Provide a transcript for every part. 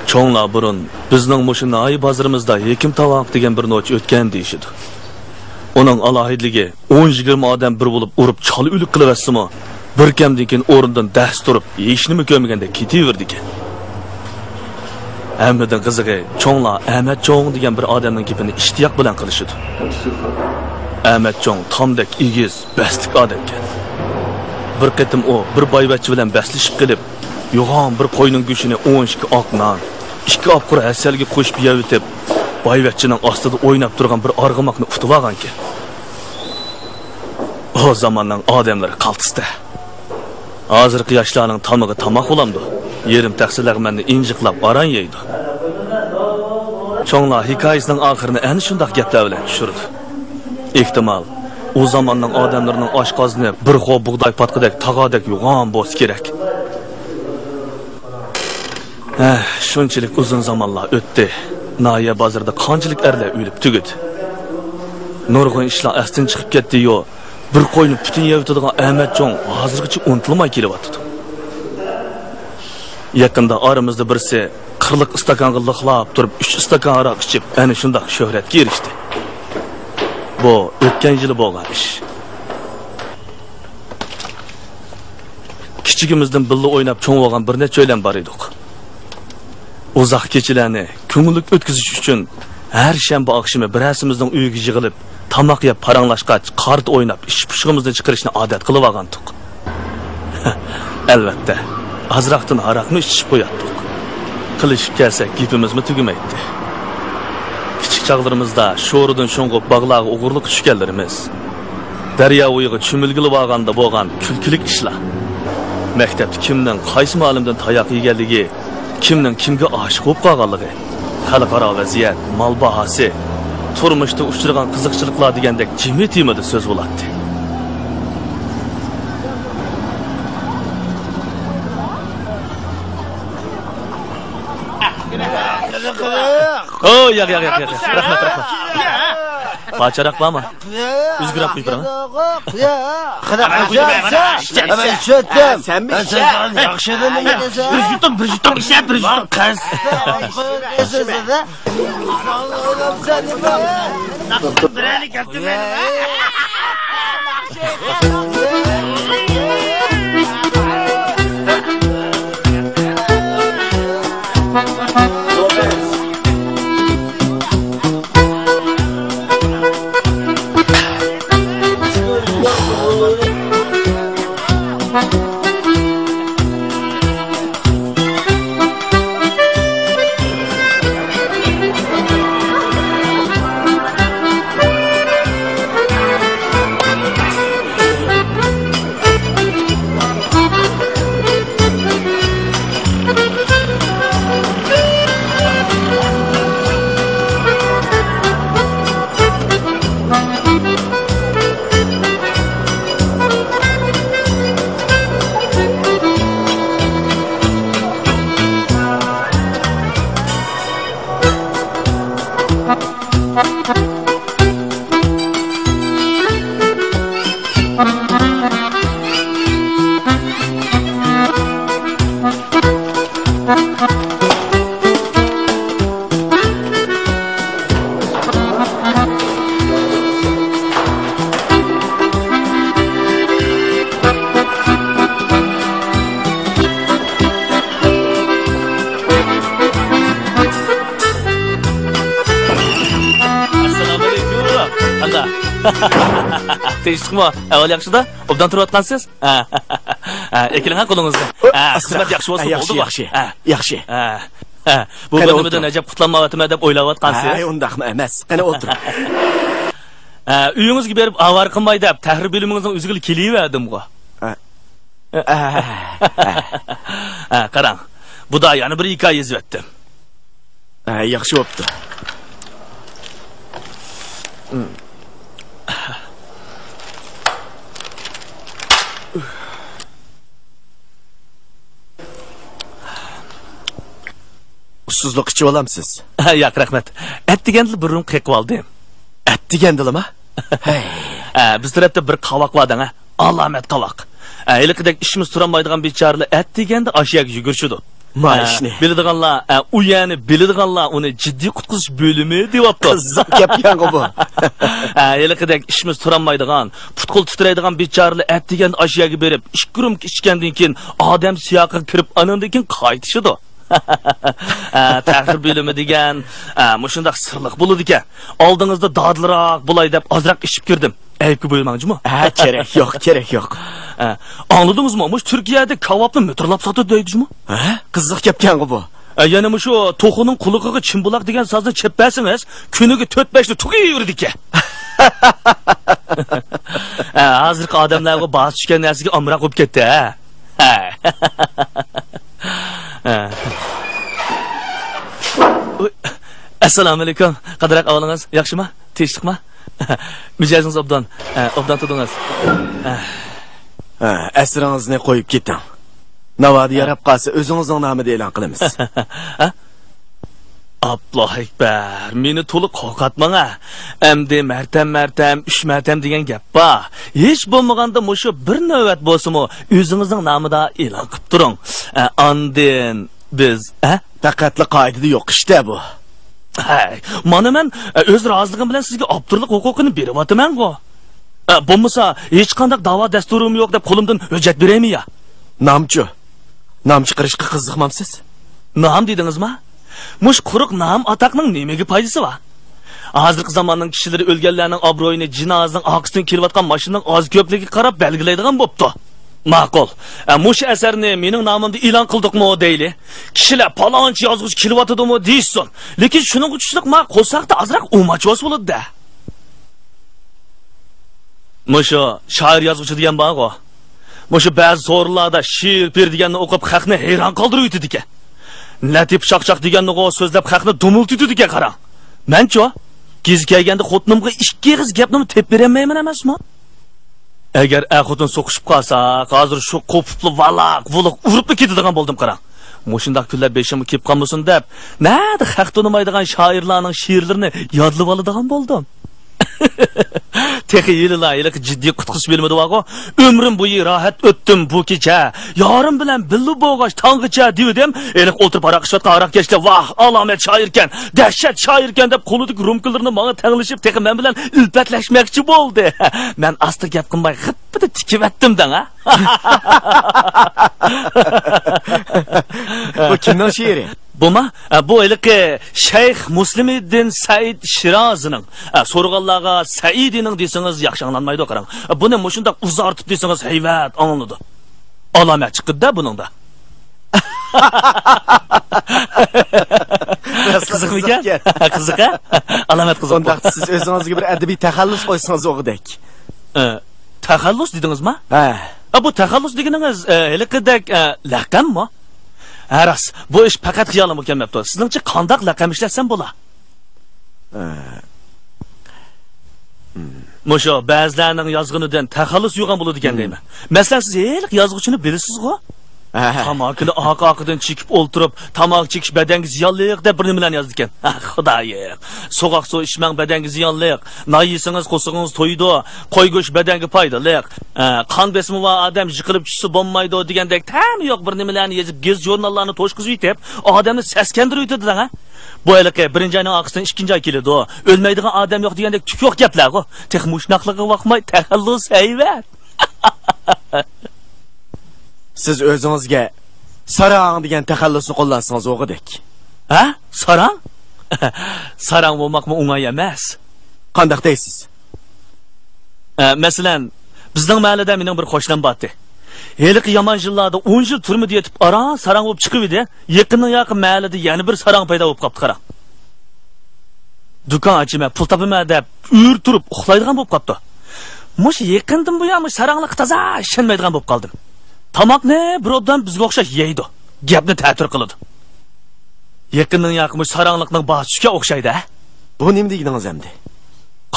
Çoğunlar burun bizning mushu noy bozorimizda Hekim Tavoq degan bir noch o'tgan deyishidi. Uning alohidligi 10-20 odam bir bo'lib urib chalib o'lik qilaversimi, bir kamdan keyin o'rnidan dast turib, hech nima ko'rmaganda ketaverdi ekan. Hammadan qizig'i, cho'nglar Ahmad Cho'ng degan bir odamning gapini ishtiyoq bilan qilishidi. Ahmad Cho'ng tomdek egiz, bastik odam ekan. Bir qatim u bir boyvachchi bilan baslashib qilib, yo'g'on bir qo'yning go'shini 12 oq non, 2 oq qura asalga qo'shib yeyib, boyvachchining ostida o'ynab turgan bir arg'umoqni utib olgan ekan. O zamonning odamlari qaltisda. Hozirgi yoshlarning tamig'i tamoq bo'lamdi. Yerim taqsirlag'manni injiqlab aran yeydi. Cho'nglar hikoyasining oxirini ana shunday gaplar bilan tushirdi. Ehtimol o zamonning odamlarining oshqozini bir xo'p bug'doy patqidek tog'odek yo'g'on bo'lsa kerak. Shunchalik uzun zamonlar o'tdi. Noya bozorda qanchalik erlar o'lib tugadi. Nurg'un ishlar astin chiqib ketdi-yu, bir qo'yni butun yeyotadigan Ahmad Cho'ng hozirgacha unutilmay kelyapti. Yaqinda aramizda birisi 40 istakonga liqlab turib 3 istakon aroq ichib, ana shunday shuhratga erishdi. Bu o'tgan yili bo'lgan ish. Kichigimizdan billa o'ynab cho'ng bo'lgan bir necha o'ylan bor edik. Uzoq kechalarni ko'ngillik o'tkazish uchun har shanba oqshimi birasimizning uyiga yig'ilib, tamoq yeb paranglashgach, qart o'ynab, ish-pushig'imizni chiqarishni odat qilib olgandik. Albatta, azroqdan aroqni ichib qo'yatdik. Qilishib kelsak, gapimizmi tugamaydi. Kichik chog'larimizda sho'ridan sho'ng'ib bog'larga o'g'irlik tushganlarimiz, daryo o'yiga cho'milgilib olganda bo'lgan kulkilik ishlar. Maktabda kimning qaysi ma'lumdan tayoq yeganligi, kimning kimga oshiq bo'lib qolganligi, xalqaro vaziyat, mol bahosi, turmushda uchragan qiziqchiliklar degandek jimi temada so'z bo'ladi. Oh, yaq. Rahmat. Bacharoq bormi? O'zgarib qo'yibman. Sen yaxshidimi? Bir jutum ishab, bir jutum qaz. Birani kapti meni. Teşekkürler. Evvel yaxşıda, obdan turayotgansiz? Ekiling qo'lingizda. Xizmat yaxshi bo'lsa bo'ldi. Yaxshi. Bu bölümden acaba qutlanmavatma deb o'ylayotgansiz? Undaqmi emas. Qani o'tir. Uyingizga berib avar qilmay deb tahrir bilimingizning o'ziga kelaverdim-ku. Qarang. Bu da yana bir hikoya yozibdim. Yaxshi bo'pti. Ussuzlik ichib olamsiz. Yo'q, rahmat. At deganda bir rum qiqib oldim. At degandimi? Biz tarafda bir qovoq bor-da, alomat qovoq. Elikidek ishimiz turolmaydigan bechoralar at deganda ashiyaga yugurishdi. Maaşni. Biladiganlar, u yani biladiganlar uni jiddiy qutqizish bo'limi deyapti. Qiziq gapgan bu. Yelqidek ishimiz turolmaydigan, putqul titraydigan bechoralar at degan ashyaga berib, ishkurum ichgandan keyin odam siyoqiga kirib, anandan keyin qaytishidi. Tahrir bo'limi degan, mushundaq sirliq bo'ladi ekan. Oldingizda dodliroq bo'lay deb ozroq ishib kirdim. Ayibki bo'lmangizmi? Kerak yo'q. Anladingizmi? Mush Turkiyada kebabni metrlab sotadi deydingizmi? Qiziq gapgan bu. Yana shu to'xining quliqiga chimbuloq degan so'zni cheppasingiz, kuniga 4-5 ni tuqib yurdi ekan. Hozirgi odamlarga bas tushgan narsaga amroq bo'lib ketdi, Assalomu alaykum. Qadrak avlingiz, yaxshimi? Tinchlikmi? Mijozingiz obdan tudingiz. Asringizni qo'yib keting. Navodi yarab qolsa o'zingizning nomida e'lon qilamiz. Alloh akbar. Meni to'liq qo'rqatmang. Endi martam 3 martam degan gap bor. Hech bo'lmaganda mushu bir navbat bo'lsa-mu, o'zingizning nomida e'lon qilib turing. Andin biz, Faqatli qoidada yo'q ishda bu. Mana men o'z roziligim bilan sizga obturlik huquqini beryapman-ku. Bo'lmasa hech qanday da'vo dasturim yo'q deb qo'limdan hujjat beraymi ya? Namchi qilishga qiziqmamsiz? Nam dedingizmi? Mush quruq nam ataqning nimaga foydasi bor? Hozirgi zamonning kishilari o'lganlarning obro'yini jinozaning oqisidan kelayotgan mashinaning oz ko'pligiga qarab belgilaydigan bo'pti. Ma'qul. Mush asarni mening nomimda e'lon qildikmi deyli. Kishilar palonchi yozuvchi kelyotdimi deysin. Lekin shuning uchunlik ma qo'saqda azroq o'machvos bo'ladi-da. Mushu shoir yozuvchi degan bor-ku. Mushu ba'zi so'rlarda she'r deganni o'qib xalqni hayron qoldirib yutdi ekan. Latif shaqshaq deganni so'zlab xalqni dumultitdi ekan qarang. Men-chi, giz kelganda xotinimga 2 qiz gapni tep bermayman emasmi? Agar xotin so'qishib qolsa, hozir shu qo'pibli valaq urib ketadigan bo'ldim qarang. Mushundaq kunlar beshimga kelib qolmasin deb, nada haq tonimaydigan shoirlarning she'rlarini yodlab oladigan bo'ldim. Texi yiliq jiddiy qutqizish bo'lmadi vago. Umrim bo'yi rohat o'tdim bu kecha. Yorim bilan billu bo'g'ash tong'icha dedim. Eliq o'tirib aroq ishlatgan aroq kechda vah, alomat shoirkan, dahshat shoirkan deb qo'lidagi rumkalarini menga tanglashib, texi men bilan ilpatlashmoqchi bo'ldi. Men asta gap qilmay g'ippida tikib atdim-dan, Bu kimning she'ri? Bu eliqi Shayx Muslimiddin Said Shirozining. So'rg'anlarga Saidining desangiz yaxshi anglanmaydi qarang. Buni mushundaq uzartib desangiz hayvat anlanadi. Alomat chiqdi-da buningda. Qiziqmi ekan? Qiziq-a? Alomat qiziq. Unda siz o'zingizga bir adabiy taxallus qo'ysangiz o'g'idek. Taxallus dedingizmi? Bu taxallus deganingiz eliqidek laqammi? Aras, bu ish faqat xiyolim o'kamapti. Sizningcha qandoq laqam ishlatsam bo'lar? Musho ba'zilarning yozg'inidan taxallus yo'g'an bo'ladi ekan deymi? Masalan, siz eliq yozg'uvchini bilasiz-ku? Tamoqini oqidan chekib o'ltirib, tamoq chekish badanga ziyonliq deb bir nimalarni yozdi ekan. Xudoyim. So'qoq suv ichmang badanga ziyonliq. Noy yesangiz qo'sig'ingiz to'ydi. Qo'y go'sht badanga foydali. Qon besimi va odam yiqilib tushsa bo'lmaydi degandek tam yo'q bir nimalarni yozib, gez jurnallarni to'shqizib yetib, odamni saskandirib yetadi-da. Bu eliqi birinchi oyning oqisidan ikkinchi oy keladi. O'lmaydigan odam yo'q degandek tuk yo'q gaplar-ku. Texmushnoqligiga vaqmay taxallus hayvat. Siz o'zingizga sarang degan taxallusni qo'llansangiz o'g'idek. Sarang? Sarang bo'lmoqmi o'ng'ay emas. Qanday deysiz? Masalan, bizning mahallada mening bir qo'shnim bordi. Heliqi yomon yillarda 10 yil turmida yetib, sarang bo'lib chiqib edi. Yaqin mahallada yana bir sarang paydo bo'lib qopti qarang. Do'kon ochima, pul topima deb ur turib uxlaydigan bo'lib qopti. Mush yaqindan bu ham saranglik toza ishonmaydigan bo'lib qoldim. Tamoqni birovdan bizga o'xshash yeydi. Gapni ta'tir qiladi. Yaqindan yaqin saranglikning boshiga o'xshaydi. Bu nima deganingiz endi?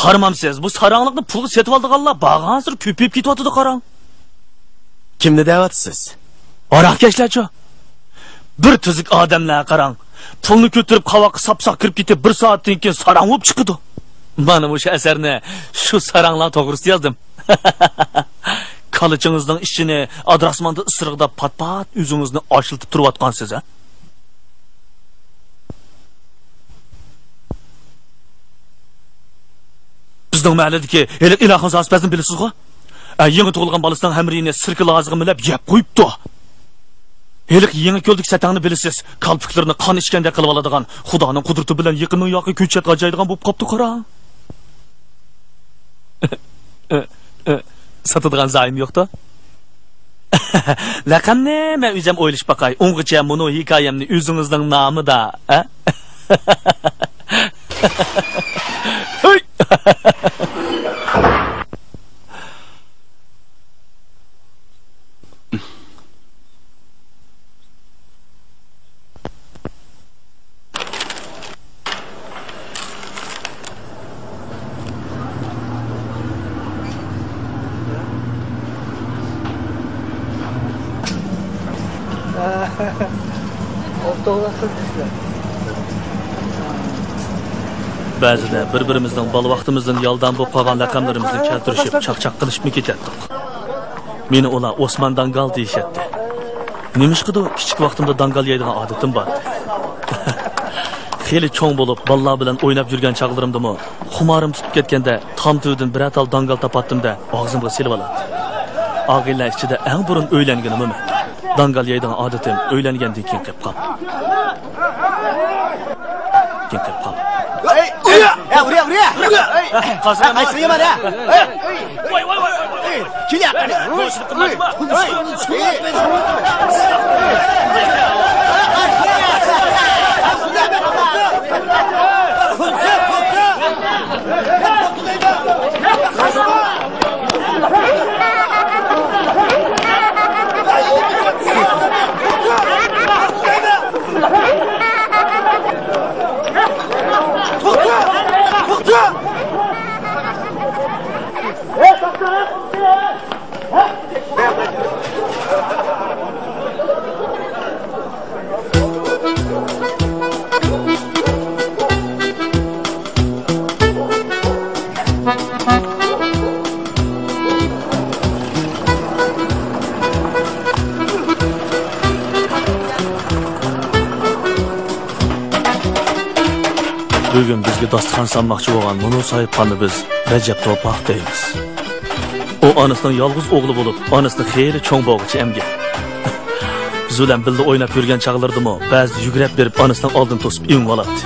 Qaramamsiz, bu saranglikni pulga setib oldiganlar bag'ansir ko'payib ketyapti qarang. Kimni da'vatsiz? Aroqkashlarchi. Bir tuzuk odamlar qarang. Pulni ko'tarib qavoqqa sapsaq kirib ketib 1 soatdan keyin sarang bo'lib chiqdi. Mana bu asarni shu saranglar to'g'risida yozdim. Qilichingizning ishini adrasmanda isiriqda pat-pat o'zingizni ochiltib turayotgansiz, Bizning mahalladagi hali ilohim zaspazini bilasiz-ku? Yangi tug'ilgan balasining hamrini sirkil og'ziga milab yeb qo'yibdi. Hali yangi ko'ldik satangni bilasiz. Qalbkilarni qon ichganda qilib oladigan, Xudoning qudrati bilan yaqinning yoqi ko'chat g'ajaydigan bo'lib qopti qara. Satadigan zaym yo'q-da? Laqamni men o'zim o'ylash baqay. O'ng'icha buni hikoyamni o'zingizning nomida, a? Ba'zida bir-birimizning bol vaqtimizdan yoldan bo'lib qolgan raqamlarimizni keltirishib, chaqchaq qilishib ketdik. Meni ular Osman Dangal deyishadi. Nimishqido kichik vaqtimda dangal yeydigan odatim bor. Xeyli cho'ng bo'lib, ballar bilan o'ynab yurgan chaqlarimdimi, xumorim tutib ketganda tomtudan bir atal dangal topatdim-da, og'zimga silib oladi. Og'illar ichida eng burun o'ylanganim dangal yeydigan odatim o'ylangandan keyin qilib qoldi. Buraya. Kaçırıyor bana. Vay. Kili yap. Bugün bizga dasturxon salmoqchi bo'lgan Munu sohibxonni biz Rajab To'poq deymiz. O onasining yolg'iz o'g'li bo'lib, onasini xeyli cho'ng bo'g'ichi emgan. Biz bilan birga o'ynab yurgan chaqlardimi, ba'zi yugurib berib onasining oldin to'sib ing oladi.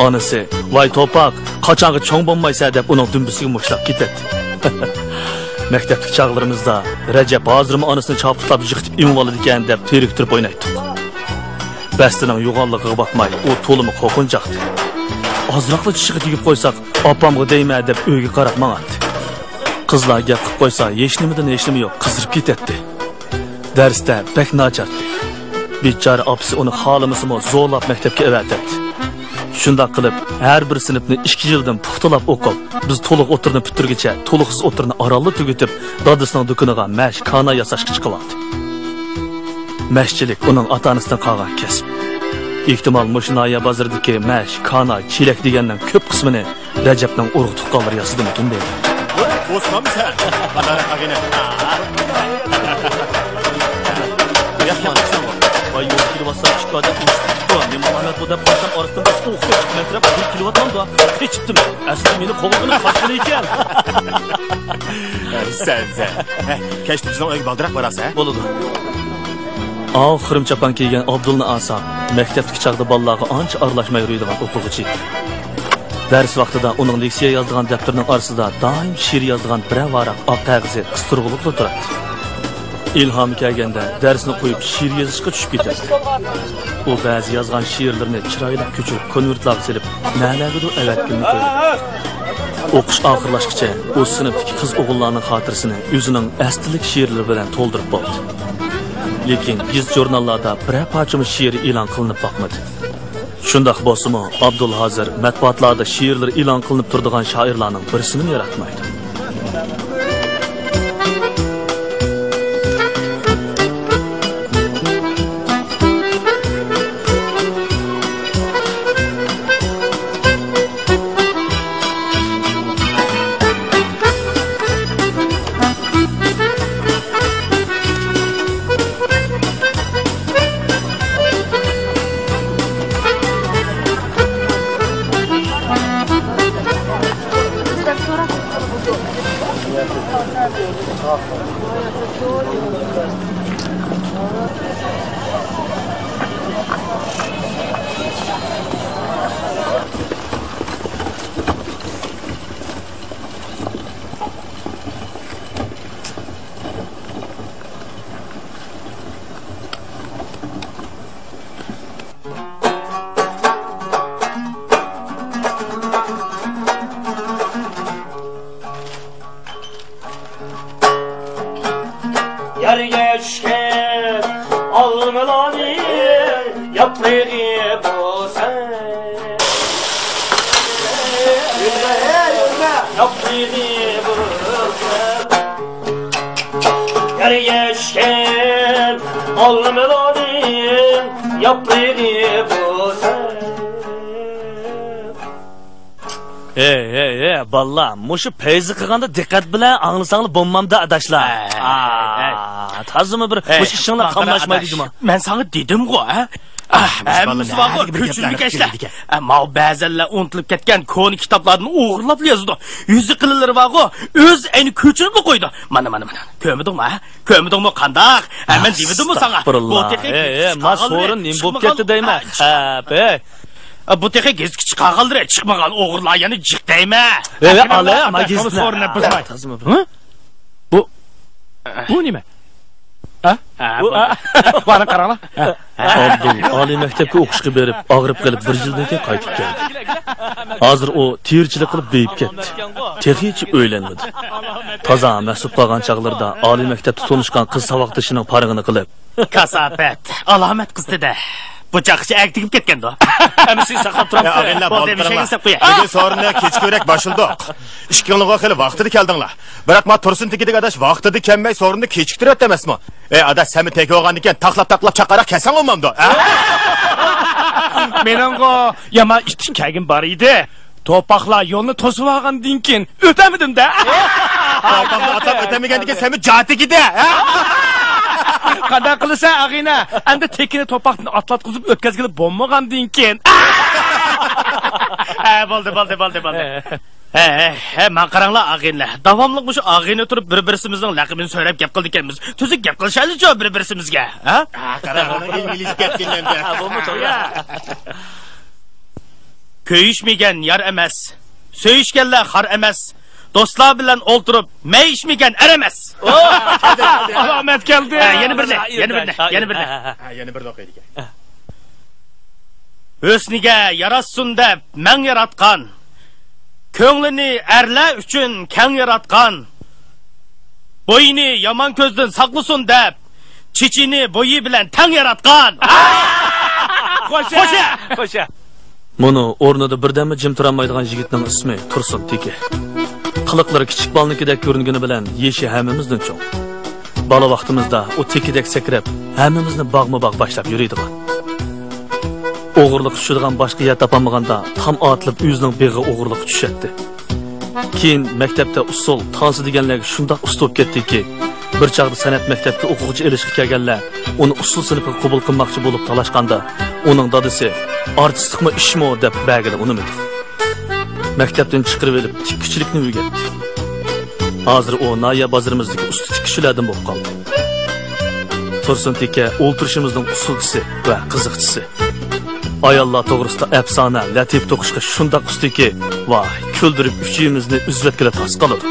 Onasi, "Voy To'poq, qachonga cho'ng bo'lmaysa" deb uning dumbisiga mushlab ketadi. Maktabdagi chaqlarimizda Rajab hozirmi onasini chopitlab yiqitib ing oladi ekan deb teriktirib o'ynaydik. Bastining yo'g'onligiga bakmay, u to'limi qo'rqinchaqdi. Azraqla chishiga tegib qo'ysak, opamga deyma deb uyga qarab mangadi. Qizlar gap qilib qo'ysa, hech nimadan hech nima yo'q, qizirib ketadi. Darsda bek nachardi. Bechora opasi uni xolimisimi zo'rlab maktabga avatadi. Shunday qilib, har bir sinfni 2 yildan puxtalab o'qib, biz to'liq o'tirni bitirguncha, to'liqsiz o'tirni orolli tugatib, dadasining do'koniga mash kana yasashga chiqyapti. Mashchilik uning ota-onasidan qolgan kasb. Ehtimal Mushnaya bozoridagi mash, kana, chilak deganning ko'p qismini Rajabning urug' tuqqanlari yasidimi kim deydi. Osman sen. Qadara qagina. Vay yo'q kilowatsa chiqadi. Men Muhammad bu deb qolsam orasidan biz o'qib metrab 1 kilovatdan da kechibdim. Aslida meni qo'lg'ini qashqil ekan. Sen. Kechdi bizning uyga baldiroq borasiz, Bo'ladi. Oxirim chapan kiygan Abdulni Asa maktabdagi chaqda bolalarga ancha aralashmay yuradigan o'quvchi. Dars vaqtida uning leksiya yozadigan daftarning orasida doim she'r yozadigan bir varaq oq qog'ozi qistirg'iliq turadi. İlham kelganda darsni qo'yib she'r yozishga tushib ketadi. U ba'zi yozgan she'rlarni chiroyli ko'chirib konvertlarga silib, na'lagidu avatgini qo'yadi. O'qish oxirlashguncha u sinfdagi qiz o'g'illarning xotirasini o'zining aslilik she'rlari bilan to'ldirib bo'ldi. Lekin giz jurnallarda bir parchami she'r e'lon qilinib boqmadi. Shundaq bo'lsa-mu, Abdul hozir matbuotlarda she'rlar e'lon qilinib turadigan shoirlarning birisini yaratmaydi. yaprağı boğsan yaprağı boğsan Yarışken olmadın yaprağı boğsan balla, muşu peyzi qilganda diqqat bilan anglasanglar bo'lmamda adashlar. Tazimi bir mush ishinglar qamlashmaydimi? Men sana dedim-ku, ha? Hammamiz vaqo ko'chirlik ishlar. Ammo ba'zanlar unutilib ketgan koni kitoblarni o'g'irlab yozdi. Yuzi qililari vaqo o'z ayni ko'chirib qo'ydi. Mana. Ko'midingmi, ha? Ko'midingmi qandaq? Men dedim-ku sana. Bu texnik. Ma so'rin nim bo'lib ketdi deyman. Bu texnik gezgich qag'ildir, chiqmagan o'g'irlar yana jiq deyma. Ale, magizni. So'rini buzmay. Bu nima? Bana qaranglar. Abdul oliy maktabga o'qishga berib, og'rib qolib 1 yildan keyin qaytib keldi. Hozir u terchilik qilib beyib ketdi. Texnichi o'ylanmadi. Toza mas'ul qolgan chaqlarda oliy maktabda tanishgan qiz savoqdishining parig'ini qilib, kasofat, alomat qizdi-da. Bu chaqchi aktigib ketganda. Hamma sen saqlab turibsiz. Og'aylar bo'ldi. Bugun so'rinda kechko'rak bashildiq. 2 kunga xili vaqtida keldinglar. Biroq men Tursun tekidagi adash vaqtida kelmay so'rinda kechiktirib emasmi? Ada seni tek olgan ekan, taqlab chaqaraq kelsan olmamdi. Meninggo yama ishtikagim bor edi. To'paqlar yo'lni to'sib olgandan keyin o'tamidim-da. To'paqni atab o'tamagandan keyin seni jotigida. Qanday qilsan ag'ina? Endi tekini to'paqni atlatqizib o'tkazgili bo'lmagandan keyin. Bo'ldi. Men qaranglar ag'inlar. Davomli shu ag'ina turib bir-birimizning laqabini so'rab gap qildik ekanmiz. Tuzuk gap qilishaylik-ku bir-birimizga, ha? Qaranglar, ingliz gap kelganda. Bo'lmi to'g'ri. Köyüşmegen yar emas. Söyüşgenler har emas. Dostlar bilen olturup meyişmegen er emas. Alamet geldi. Yeni birine. Yeni bir okuydu. Hüsnige yarasın dep men yaratkan. Köңlini erler üçün ken yaratkan. Boyunu yaman közden saklısın dep. Çiçini boyu bilen ten yaratkan. Koşa. Bunu o'rnida birdamda jim turolmaydigan yigitning ismi Tursun Teki. Qiliqlari kichik balnikidek ko'ringani bilan yeshi hammamizdan cho'ng. Bola vaqtimizda u tekidek sakrab, hammamizni bog'ma-bog' boshlab yuradigan. O'g'irlik tushadigan boshqa yer topolmaganda tam otilib o'zining beg'i o'g'irlik tushadi. Keyin maktabda usul tansi deganlarga shundoq ustib ketdiki, bir chaqda san'at maktabga o'quvchi elishga kelganlar uni usul sinfiga qabul qilmoqchi bo'lib talashganda, uning dadasi artistlikmi ishmi deb bag'ini unimidi. Maktabdan chiqarib olib tikkichilikni o'rgatdi. Hozir u Noya bozorimizdagi usti tikkishilardan bo'lib qoldi. Tursun Teka o'ltirishimizning usulchisi va qiziqchisi. Ayollar to'g'risida afsona, latif to'qishga shundoq ustiki, voy, kuldirib uchimizni uzvatkila tas qoladi.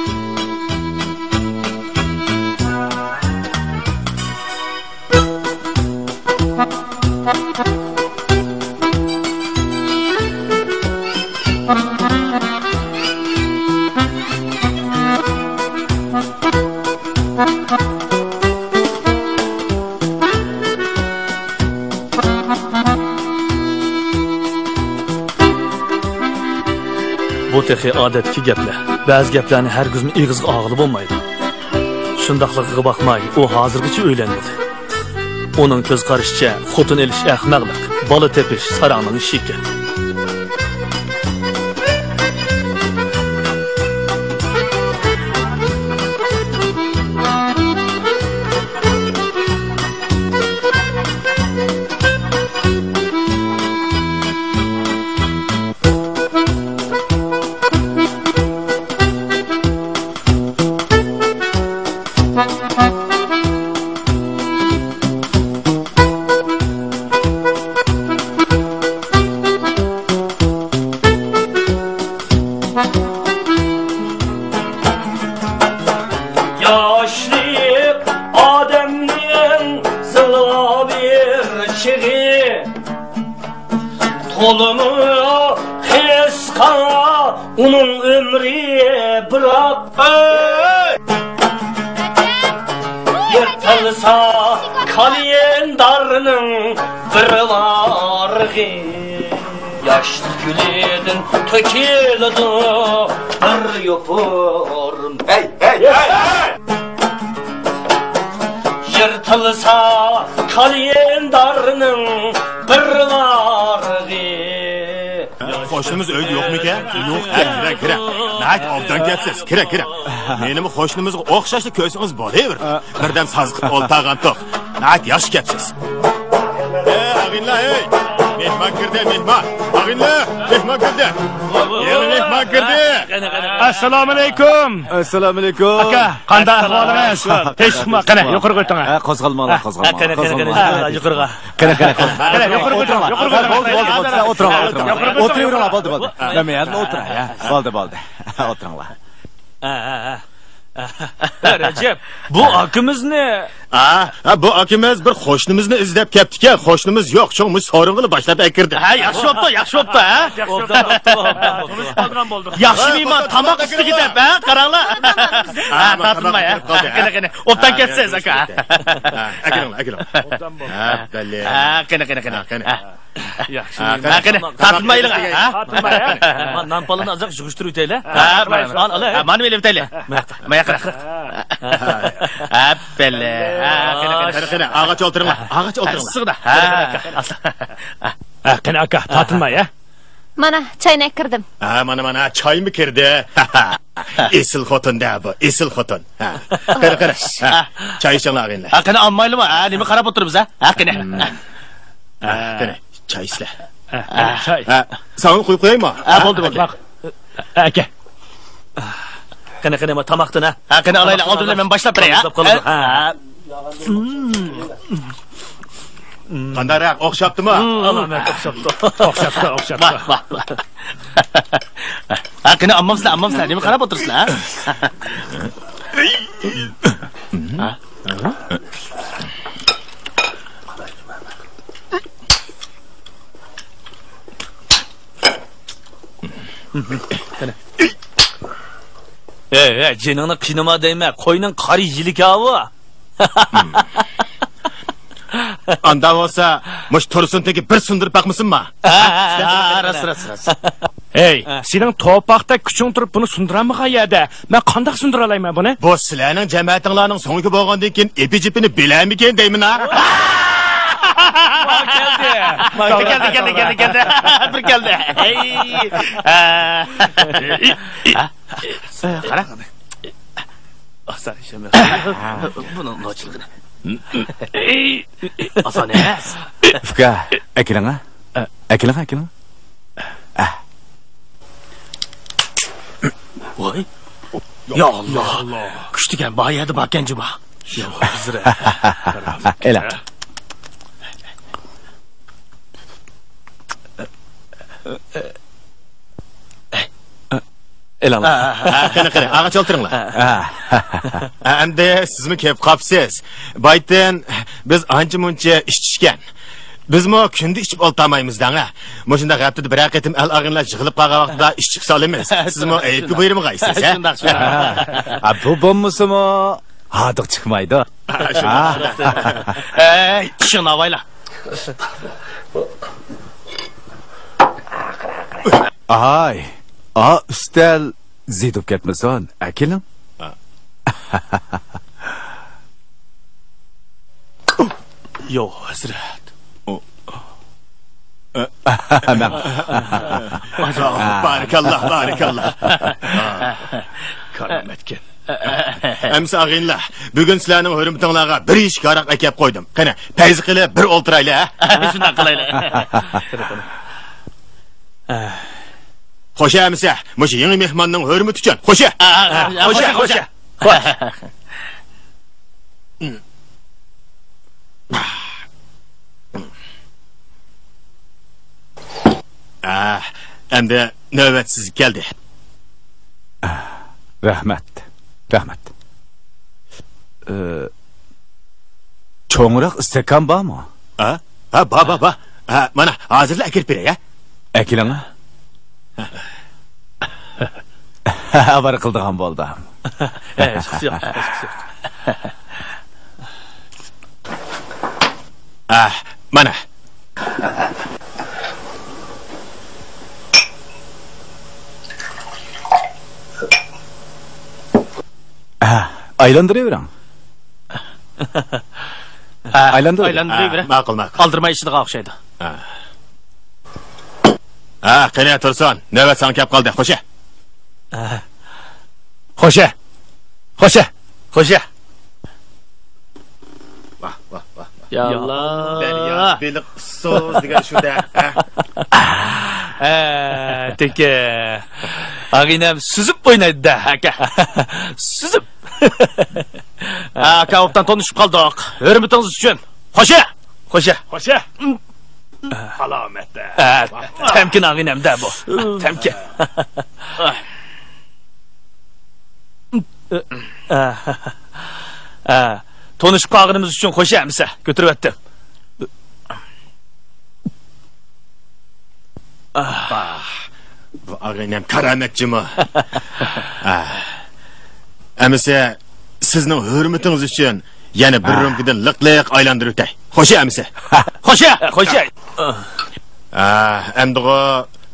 Bu texi odatki gaplar. Ba'zi gaplarni har kuzmi ig'izga og'ilib bo'lmaydi. Shundaqligiga baxmay, u hozirgacha o'ylanmadi. Uning ko'z qarashicha xotin elish ahmoqlik, bola tepish sarangning ishi ekan. Onun ömrü bırak yırtılsa kalendarının bir vargı yaşlı gülüdün tökildi bir yopurun hey yırtılsa kalendarının bir vargı Qo'shnimiz uyda yo'qmi ekan? Yo'q. Kira. Nayt obdan kelsiz. Kira. Menimi qo'shnimizga o'xshashli ko'rsangiz bo'laver. Birdan sazqib oltag'an to'q. Nayt yosh kelsiz. Ag'inlar, ey. Mehmon kirdi, mehmon. Ag'inlar, mehmon kirdi. Yana mehmon kirdi. Assalomu alaykum. Assalomu alaykum. Aka, qanday ahvolingiz? Hech chiqma, qani, yuqoriga o'ting. Qo'zg'almanglar. yuqoriga. Qani. Yuqoriga o'ting. O'tiringlar, bo'ldi. Nima endi o'tiray, ya. Bo'ldi. O'tiringlar. Rajab, bu akimizni Bu akimiz bir qo'shnimizni izlab kelibdi-ku. Qo'shnimiz yo'q, cho'ngmiz so'ring'ini boshlab kirdi. Ha, yaxshi bo'pti, ha? Yaxshi mehmon tomoq ustiga deb, ha? Qaranglar. Ha, tortinmay, ha? Qani, obdan ketsangiz, aka. Akiringlar. Ha, bali. Ha, qani. yaxshi. Ha, qani, tortinmaylar, ha? Men nanpalini azaq yig'ishtirib o'taylar. Ha, mana meni bitaylar. Maya qara. Ha, bali. Qani, ağaç o'tiringlar. Sig'da. Ha, qani aka, tortinmay, ha? Mana çaynak kirdim. Ha, mana choy mi kirdi? Esil xotin-da bu, esil xotin. Ha. Qara. Choy ichinglar ag'inlar. Ha, qani olmaylimi? Ha, nima qarab o'tiribsiz, ha? Qani. Qani, choy isla. Choy. Ha, sovun quyib qo'yaymi? Ha, bo'ldi. Aka. Qani, men tomoqdan ha. Ha, qani olaylar, oldimda men boshlab beray, ha? Ha. Qandaroq o'xshabdimi? Alamat o'xshabdi. Ha, qani ammamsizlar, nima qarab o'tiribsizlar, ha? Jiningni qiynama deyman. Qo'yning qari yilikavi. Anda bo'lsa, mush Tursuntagi bir sundirib baqmisinmi? Ras. Hey, sening to'paqda kuching turib buni sundiramag'an yerda. Men qanday sundira olayman buni? Bu sizlarning jamoatinglarning so'ngi bo'lgandan keyin epi-jipini bilarmikan deyman, ha? Keldi. Bir keldi. Qara. Asar ishim. Buni nochiligini. Oson emas. Uka, akiling. Voy. Ya Allah. Kuchtigan boyadi bakan juba. Ela. Elam. Qani, ağaç o'tiringlar. Endi sizmi kelib qopsiz. Bayten biz ancha-muncha ichishgan. Bizmi kunda ichib oltamaymiz-dan, ha. Moshunda g'aptida bir qatim al-ag'inlar yig'ilib qolgan vaqtda ichib solamiz. Sizmi aytib buyurmag'aysiz, ha? Bu bo'lmasimi? Hadiq chiqmaydi. Ey, tishini avayla. Ay. Ustal zidib ketmasin, akilim. Yo'q, hazrat. Barakallah. Karametken. Emsi ag'inlar, bugun sizlarning hurmatinglarga bir ish qaraq akab qo'ydim. Qani, payz qilib bir o'ltiraylar, ha? Shunday qilaylik. Xo'shamisa, mush yangi mehmonning hurmati uchun. Xo'sha. Endi navbat siz keldi. Rahmat. Cho'ngroq istakan bormi? Ha, ba. Mana hozirla akirib beray, ha? Akiling. Xabar qildigan bo'ldi. Yo'q. Mana Aylandırıyorum. Aylandır. Aylandırıver. Ma'qul, ma'qul. Kaldırma işini kalkışaydı. Ha, qani tursun. Navbat san kelib qoldi. Xo'sha. Xo'sha. Xo'sha. Xo'ja. Vah, vah, vah. Yallah. Deryo, beliq so'z degan shu-da. Teke. Ag'inam suzib o'ynaydi da, aka. Suzib. Aka, obdan tanışıp kaldık. Hürmetiniz için. Hoşa. Xo'ja. Xo'sha. Salomatda. Temkin ag'inam da bu. Temkin. Tanışıp qolganimiz uchun qo'shamisa, ko'tarib o'tdim. Bu ag'inam karamatchimi? Amisa sizning hurmatingiz uchun yana bir rumkidan liq-liq aylantirib o'tay. Xo'sha amisa. Hoşa. Xo'ja. Endi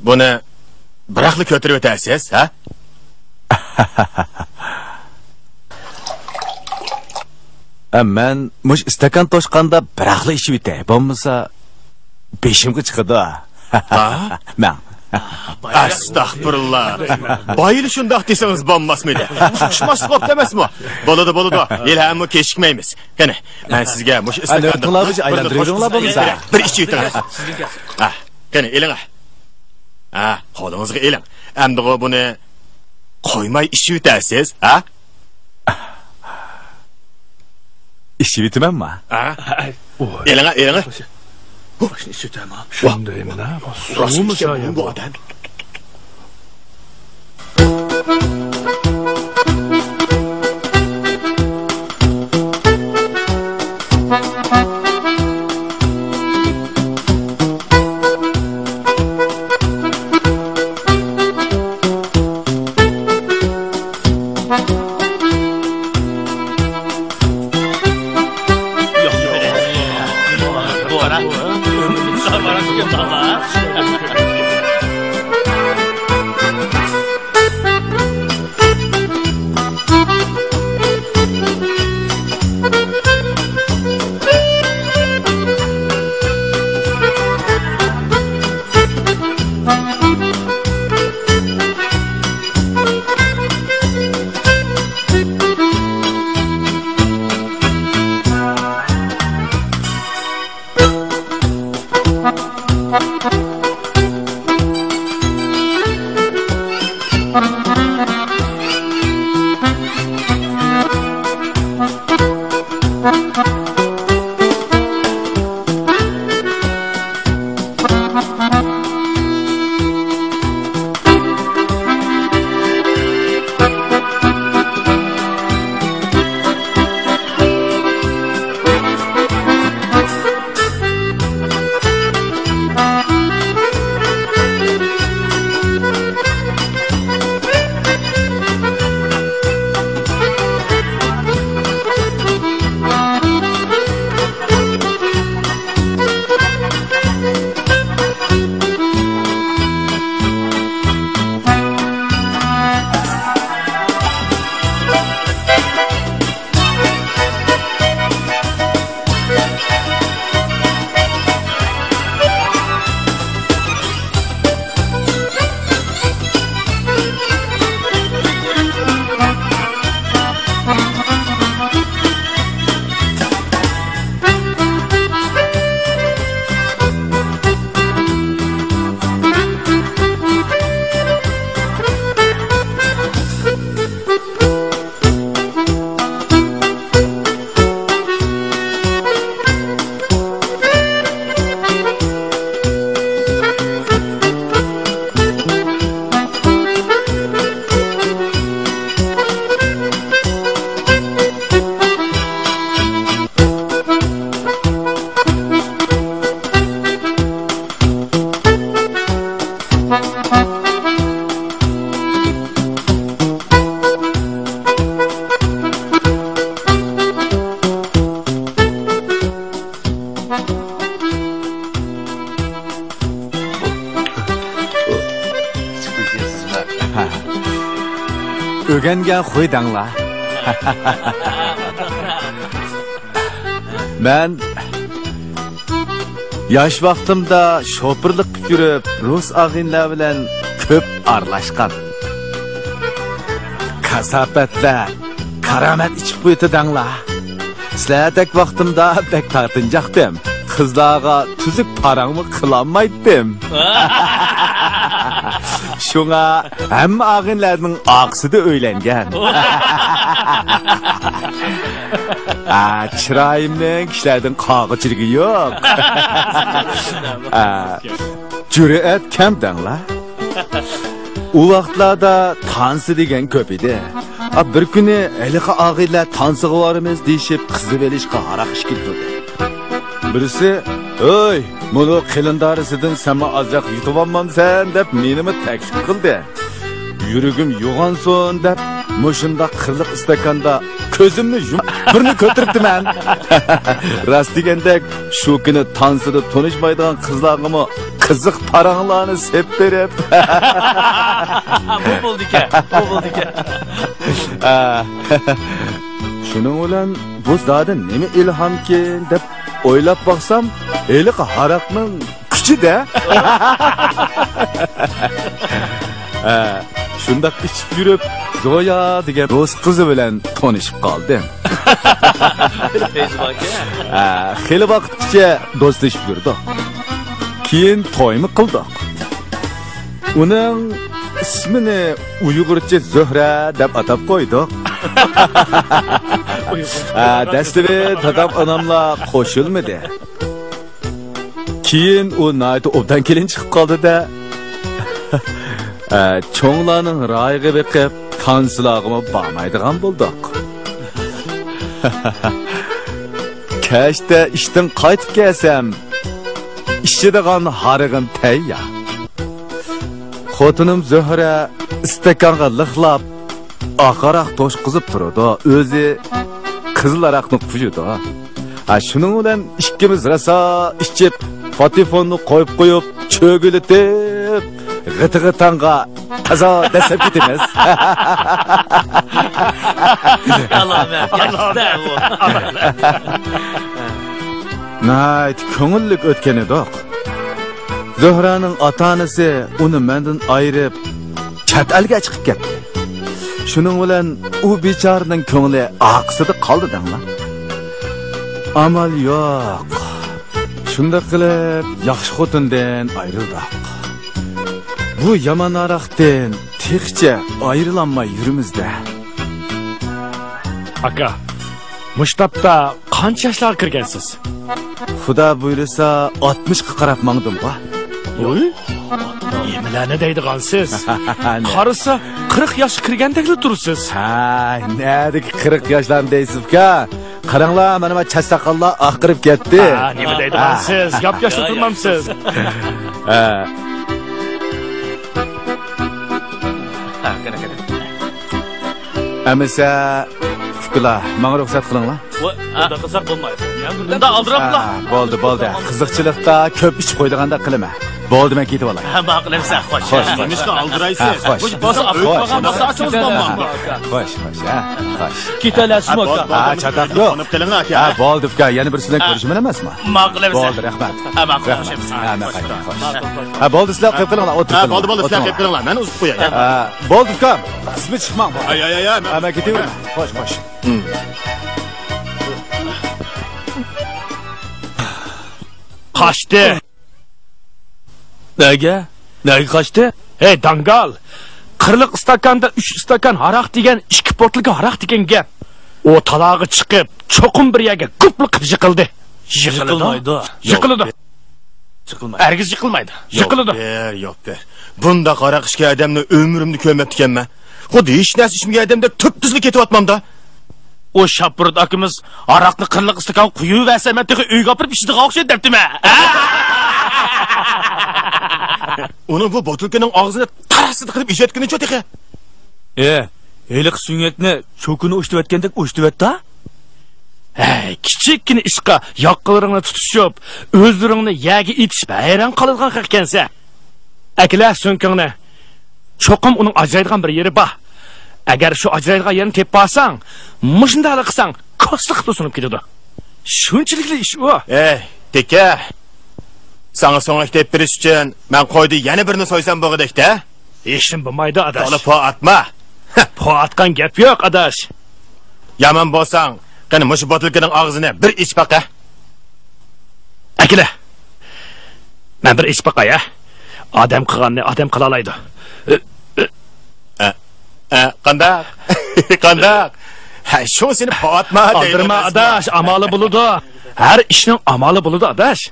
buni biraqli ko'tarib o'tasiz, ha? Men mush istakan toshqanda biraqli ishib etay. Bo'lmasa beshimga chiqadi. Men. Astagfirullah. Bayili shundoq desangiz bo'lmasmidi? Tushmaslik bo'p emasmi? Bo'ladi, bo'ladi. Ilhamni kechikmaymiz. Qani, men sizga mush istakan Qilamiz, aylantiringlar bo'lmasa. bir ichib o'tamiz. Qani, eling. Qo'lingizga eling. Endi buni qo'ymay ishib o'tasiz, ha? Ishib etamanmi? Eling. Boshni sutaman. Shundaymi-da? Suvmi shoyim bu odam? ögengen xuydangla. Ben yaş vaqtimda şopirlik yurib, Rus ağinlar bilan ko'p aralashgan. Kasapatlar, karamat ichib qo'ytidangla. Sizlardek vaqtimda bek tartinjaqdim. Qizlarga tuzuk parangmi qilolmaydim. Şuna hamma ağinlarning oqsida o'ylangan. Chiroyimning kishilardan qog'ichiligi yo'q. Jur'at kamdangla. U vaqtlarda tansi degan ko'p edi. Bir kuni eliqa ağinlar tansiga boramiz deyishib, qizib elishga haraq ish keldi. Birisi, "Oy, bunu qilindarisidan sen azroq yutib olmamsan" deb menimi taklif qildi. Yuragim yo'g'onsin deb mushunda qirliq istakanda ko'zimni birini ko'tiribdiman. Rost degandek, shu kuni tansida tanishmaydigan qizlarga qiziq paranglarni sep berib. Bu bo'ldi ekan. Shuning bilan bu zodi nima ilhomkin deb o'ylab baqsam, eliq haraqning kuchi-da. Shunda ichib yurib, Zoya degan rus qizi bilan tanishib qoldim. Xeyli vaqtgacha do'stlashib yurdik. Keyin to'ymi qildik. Uning ismini Uyg'urcha Zuhra deb atab qo'ydik. Dastlabki dadam onamlar qo'shilmadi. Keyin u nayda obdan kelin chiqib qoldi-da. Cho'nglarning rayga beqib, tansilog'imi bormaydigan bo'ldik. Kashda ishdan qaytib kelsam, ishchidigan harig'im tayyor. Xotinim Zuhra istakanga liqlab, oqaroq to'shqizib turadi. O'zi qizlaraqni quyidi. Shuning bilan ikkimiz rasa ichib, patifonni qo'yib cho'gilitib, g'iti-g'itanga tazo dasab ketamiz. Nayt ko'ngillik o'tgan edik. Zuhraning ota-onasi uni mendan ayirib, chet elga chiqib ketdi. Shuning bilan u bechoraning ko'ngli oqsida qoldi danglar. Amal yo'q. Shunda qilib yaxshi xotindan ayrildik. Bu yomon aroqdan texcha ayrilanmay yurimizda. Aka, mushtabda qancha yoshlar kirgansiz? Xudo buyursa 60 ga qarab mangdim-ku. Oy? Nimalarni deydigansiz? Qarasa 40 yosh kirgandek tursiz. Ha, nedik 40 yoshlarni deysiz-ku? Qaranglar, mana bu chastaqallar oqirib ketdi. Ha, nima deydigansiz? Gap yoshda turmamsiz. Amisa, fikla, menga ruxsat qilinglar. Bunda qilsak bo'lmaydi. Bunda aldirablar. Bo'ldi. Qiziqchilikda ko'p ish qo'ydiganda qilma. Bo'ldi, men ketib olay. Maqlimsan, xo'sh. Nimishqa aldiraysiz? Xo'sh. Bo'lsa o'yqagan bo'lsa achimiz bo'lmam. Xo'sh. Ketalasizmi aka? Chataq yo'q. Qonib keling aka. Bo'ldi, uka, yana bir sizlar ko'rishman emasmi? Maqlimsan. Bo'ldi, rahmat. Maqlimsan. Bo'ldi, sizlar qo'yib qilinglar, o'tirib. Bo'ldi, sizlar qilib qilinglar. Men uzib qo'yay. Bo'ldi, uka. Ismi chiqmang. Ay. Men ketaveram. Xo'sh. Qaçdi. Nega qaçdi? Hey dangal. Qirliq istakanda 3 istakan haraq degan 2 potlika haraq degan gap. O talog'i chiqib, cho'qim bir yerga ko'plik qilib yiqildi. Yiqiladi. Ergiz yiqilmaydi. Yiqiladi. Yo'q ber. Bunda qaraq ishga odamni umrimni ko'mibdi ekanman. Xuddi hech narsa ishimga odamda tubtizlik ketyapmanda. O Shapurd akamiz aroqni qirliq istakan quyib versa, men texi uyga olib ishdiga o'xshaydi debdimi? Uni bu botilkaning og'zini tarasida qilib ijotgunicha texi. Eliq sunyakni cho'kini o'shtivatgandek o'shtivatda? Hey, kichikkina ishqa yoqqalaringni tutishib, o'zlaringni yaga etishib hayron qoladigan ekansa. Aklar so'nkingni. Cho'qim uning ajraydigan bir yeri bor. agar shu ajraydigan yerni tepib olsang, mushundalik qilsang, kosliq to'sinib ketadi. Shunchilikli ish u. Teka. Sana so'ngak deb berish uchun men qo'ydi yana birini so'ysam bo'g'idek-da. Ishim bo'lmaydi, adash. To'la po atma. Po atgan gap yo'q, adash. Yaman bo'lsang, qani mush botilkining og'zini bir ich baqa. Akila. Men bir ich baqay, odam qilganni odam qila oladi. Qandaq? Qandaq? Ha, shu seni po atma deydi. Aldirma, adash, amali bo'ladi. Har ishning amali bo'ladi, adash.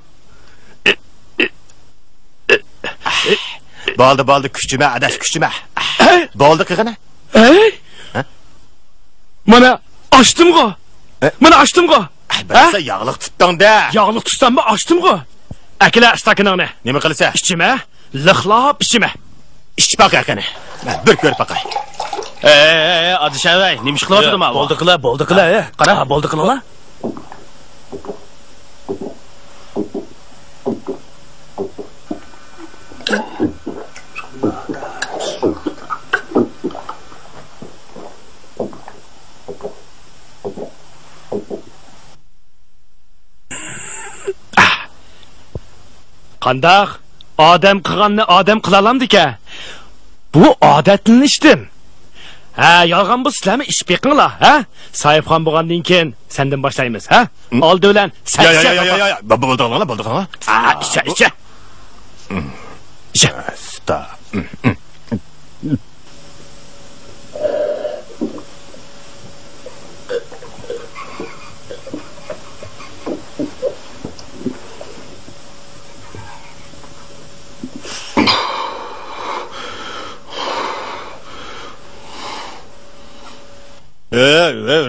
Bo'ldi, kuchima, adash, kuchima. Bo'ldi qilg'ana. Mana ochdimg'o. Mana ochdimg'o. Bilsa yog'liq tutding-da. Yog'liq tutsam-mi, ochdimg'o. Akila stakaningni. Nima qilsa? Ichima, lixlab ichima. Ich baqa qani. Men bir ko'rib baqay. Adishavay, nima ish qilyaptiding ma? Bo'ldi qila, Qara, bo'ldi qilinglar. Qandaq? Odam qilganni odam qila olamdi-ku. Bu odatlanishdim. Yolg'on bu sizlarmi ish beqinglar, Soyibxon bo'lgandan keyin sendan boshlaymiz, Oldi bilan Yo. Bo'ldi qilinglar. Icha. Sta.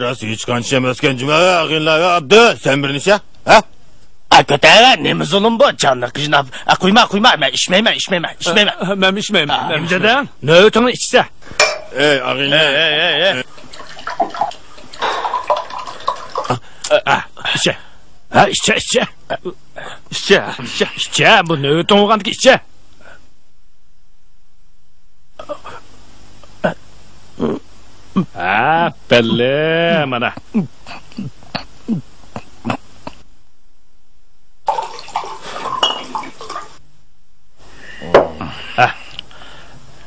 Rast hiç kançam özkencime ağınlar abdı. Sen bir nişe? Kötü, ne zulüm bu? Canlı kıcınab. Kuyma. Ben içmeyme. Men içmeyim. Nemceden? Ne ötünü içse? Ağınlar. İçe. İçe. İçe. Bu ne ötün olgandaki içe. Belli mana.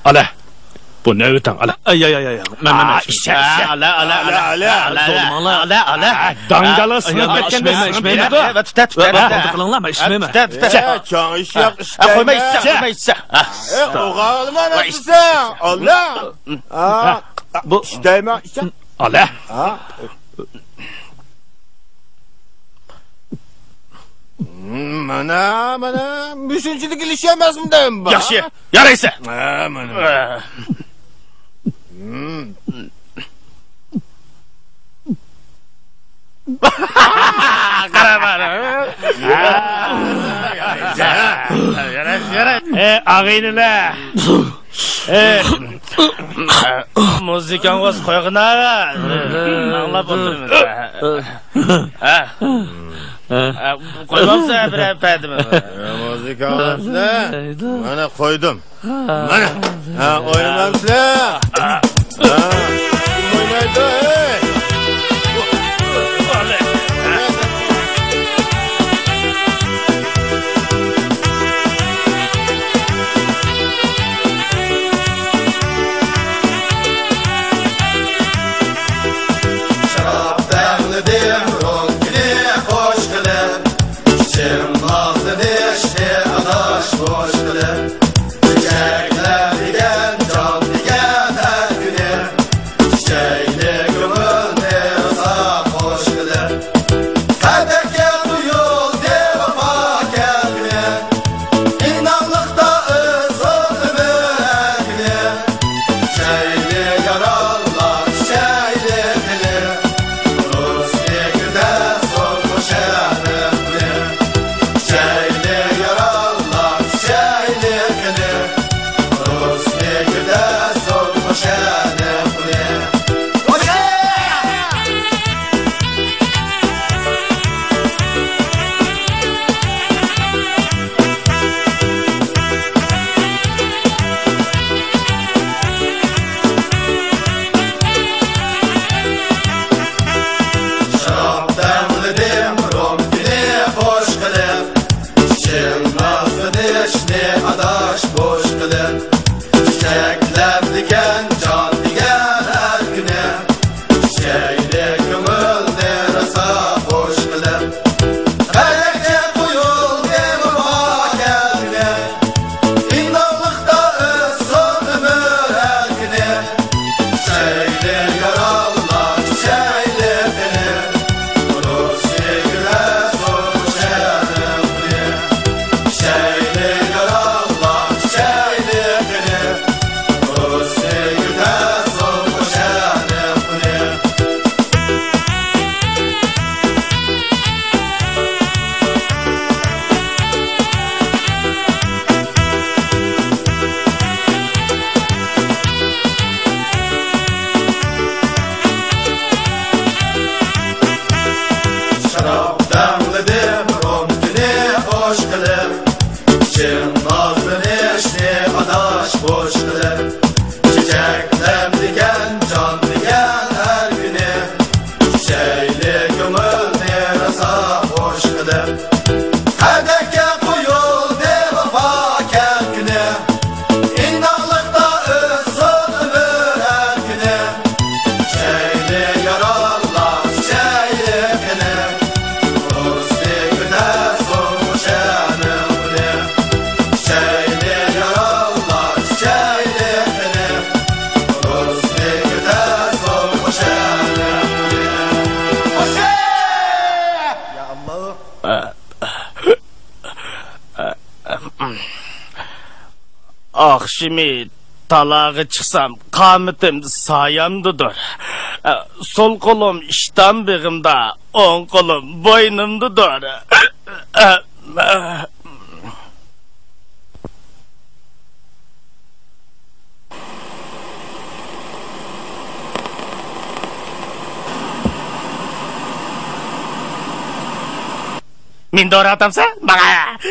Ala. Bu ne öten ala. Ay. Men içe. Ala. Dangalasını içmeyme. Tut. Bo'ldi qilinglar, men içmeyim. Çağ iş yok işte. Koyma içse. Oğalım anasısın. Allah. Bu işteyme işte. Ala. Mana. Düşünçülük ilişemez mi deyim ben? Yaxşı. Yaraysa. Mana. Ağıyla. Müzikan var koyğuna. Anlap oturmuş. Koymamsa bir epedim. Müzik ağlasına. Bana koydum. Bana. Oynamam size. Oynaydı. Akşimi talağı çıksam kametim sayamdıdır. Sol kolum işten bağımda, on kolum boynumdadır. Men doğru atamsa, bana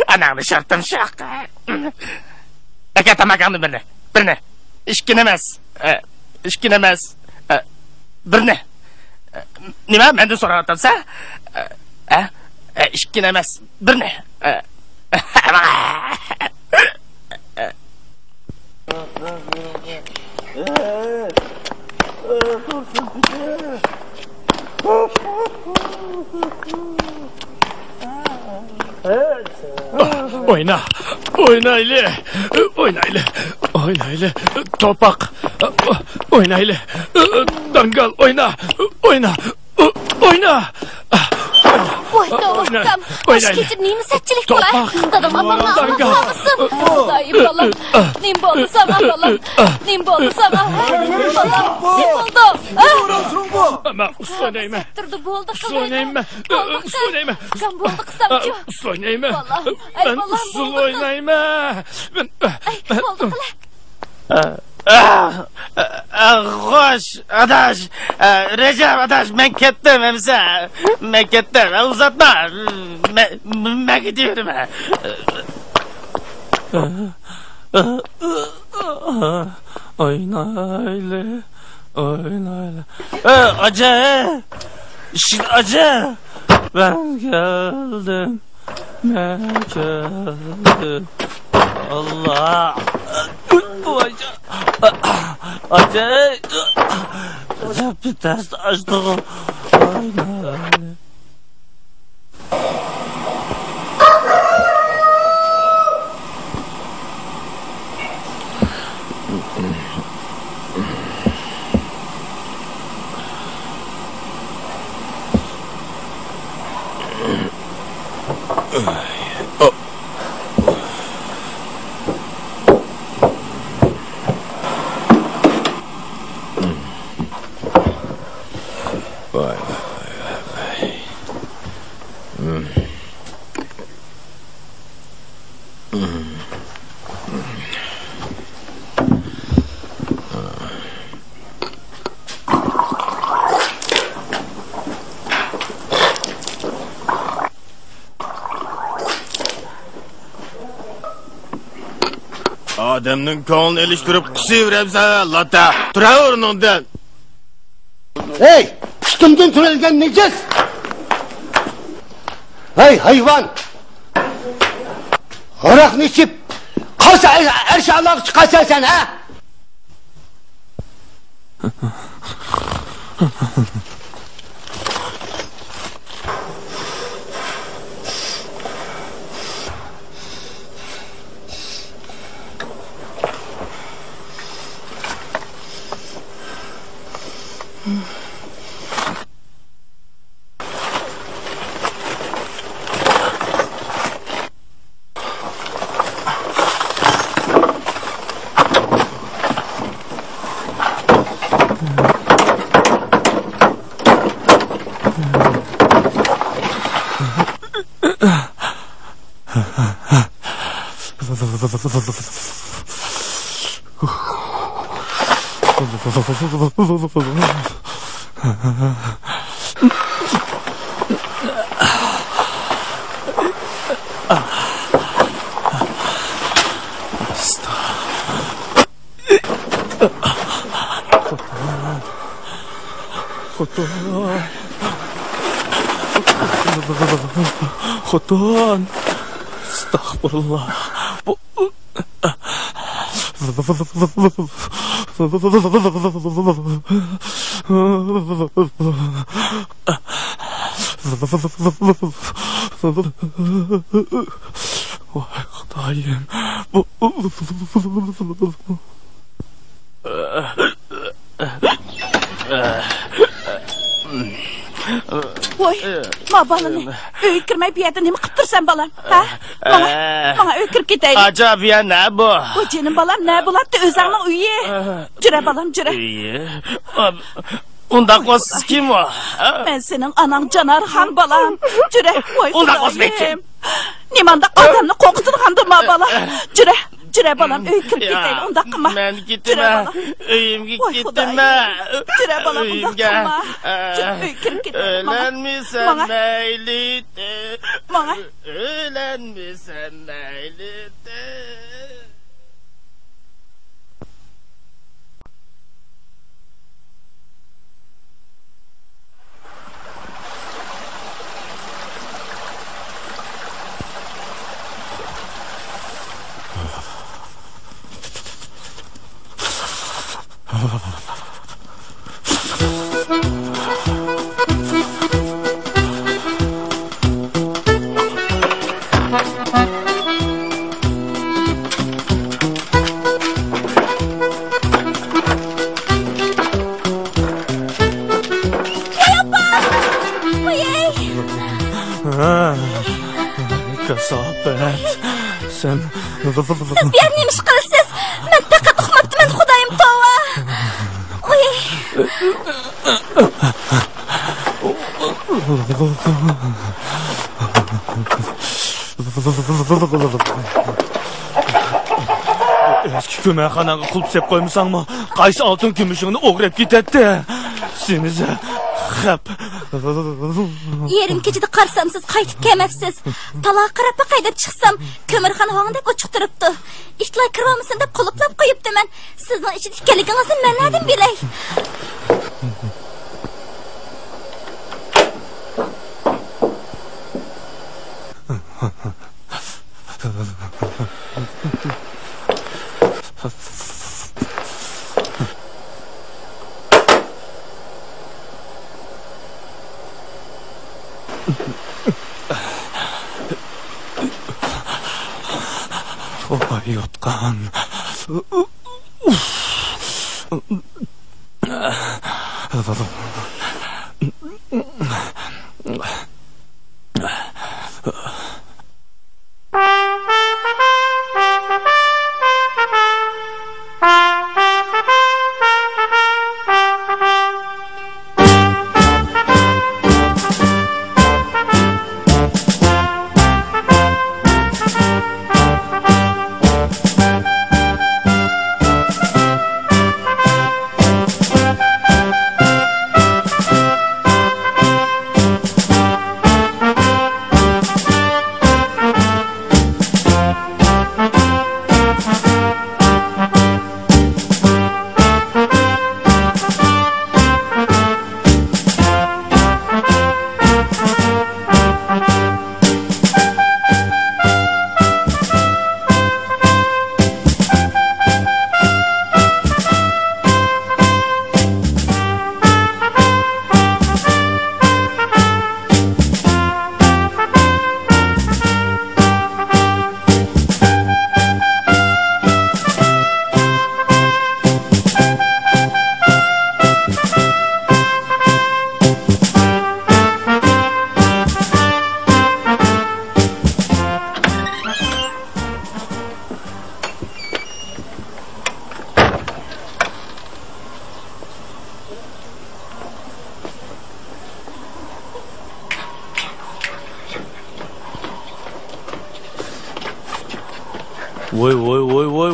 ananı şartım şak. Aka tamakandı birine. İşkin emez. Birine. Nima, menden sonra atamsa? İşkin emez. Birine. Oynaylı, topak, oynaylı, dangal, oyna. Voyda, hoş getir, neyini setçilik kolay? Dadam, abamla ağlamasın. Dayı balam, neyim boldu sana balam? Neyim boldu sana? Balam, neyim boldu? Ama ustanayım. Settirdi boldu kız. Ustanayım. Kan boldu kısamcı. Ustanayım. Balam, ay Ben balam, usul boldu kız. oynayayım. Ay, boldu kız. Hoş adaş, Recep adaş, ben kettim emse. Ben kettim, uzatma. Ben gidiyorum. Oynaylı. Acı. İşin acı. Ben geldim. Allah. Acı. Bir ters açtım. Oynaylı. Adamning ko'nglini ilishtirib qusayveribsan, latta. Tura o'rningdan. Hey, ustimdan turalgan nejas. Hey hayvon. Aroqni ichib, qolsa arshaloq chiqasan sen, ha? Xotin. Estağfurullah. Bu Vay Xudayım. Bu Voy, ma balani. Uyga kirmay bu yerda nima qilib tursan balam? Ha? Mana uyga kirib ketaylik. Acaba ya ne bu? Voy, jinim balam, ne bo'ladi o'zingning uyi? Jura balam, jura. Unda siz kim o? Men sening anang Janarxon balam. Jura, voy. Unda men kim? Nimanda odamni qo'rqitgandir ma balam. Jura. Jura balam, uyga kirib ketaylik, unda qilma. Men ketdim. Uyimga ketdim. Jura balam, unda qilma. Uyga kirib ketaylik. Ölenmisən nəylidə? Mana. Ölenmisən nəylidə? Kasabet. Sen... Siz bir neymiş qilasiz? Men faqat uxmabdiman, xudoyim tova. Oy. Eski köməkxanaga qulp sep qoymusanmı? Qaysı altın kümüşünü o'g'rab ketadi. Senize xap. Yerim kechida qarsamsiz qaytib kelmabsiz. Taloq qarab qaydab chiqsam, ko'mirxona vog'indek ochiq turibdi. Ishlar kirolmasin deb quluqlab qo'yibdiman. Sizning ichida ekanligingizni men nerdan bilay? Yotqan.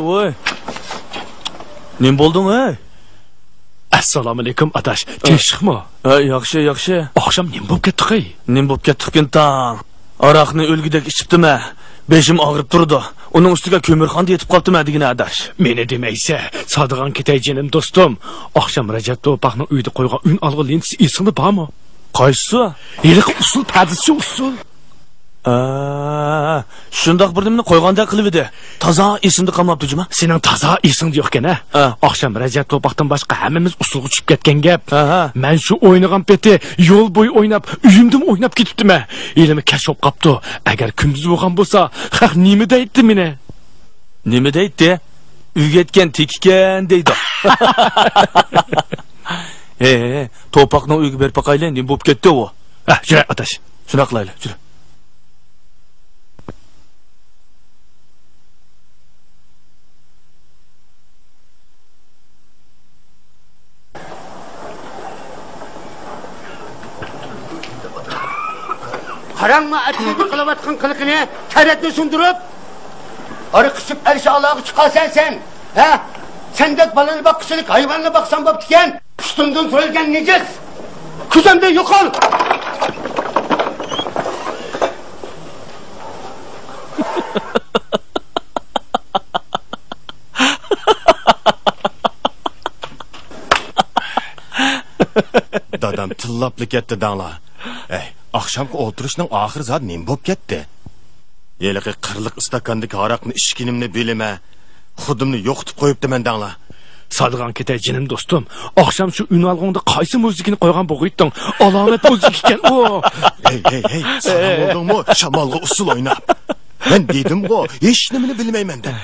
Voy. Nim bo'lding, ey? Assalomu alaykum adash. Tinchlikmi? Yaxshi. Oqshom nim bo'lib ketdi? Nim bo'lib ketdi tang. Aroqni o'lgidek ichibdimi? Beshim og'rib turdi. Uning ustiga ko'mirxonda yetib qolibdimi degina adash. Meni demaysa, Sodiqon ketay jinim do'stim. Oqshom Rajab To'paqning uyida qo'ygan un olg'i lentisi esingda bormi? Qaysi? Yiliq usul padisi usul. Shundoq bir nimani qo'yganda qilib edi. Toza esimda qolmabdi juma. Sening toza esingda yo'q-kan a? Oqshom Rajab To'paqdan boshqa hammamiz usulga tushib ketgan gap. Men shu o'ynagan peti yo'l bo'yi o'ynab, uyimdim o'ynab ketibdim-a. Elimi kashf qopdi. Agar kunduz bo'lgan bo'lsa, haq nima deydi meni? Nima deydi? Uyga yetgan tekkan deydi. Topakning uyga berib qo'yaylik, nima bo'lib ketdi u? Jura otash. Shuna qilaylik, jura. Qarangma, atini qilayotgan qiliqini taratni sundurib, ara qisib alsha Allohga chiqasan sen. Ha? Sendek balani bakçılık hayvanla baksan baptiken, üstünden söylegen necis. Kuzemde yok ol. Dadam tillaplı ketdi dağla. Akşamki oturuşning ahir zat nem bo'p ketdi. Yeliqi qirliq istakandagi haraqni ishkinimni bilime. Xudimni yo'qitib qo'yibdi men dangla. Salg'an ketay jinim do'stim. Oqsham shu unalg'onda qaysi muzikani qo'ygan bo'g'itding? Alomat muzik ekan u. Hey, salom oldingmi? Shamolga usul o'ynab. Men dedim-ku, hech nimani bilmayman deb.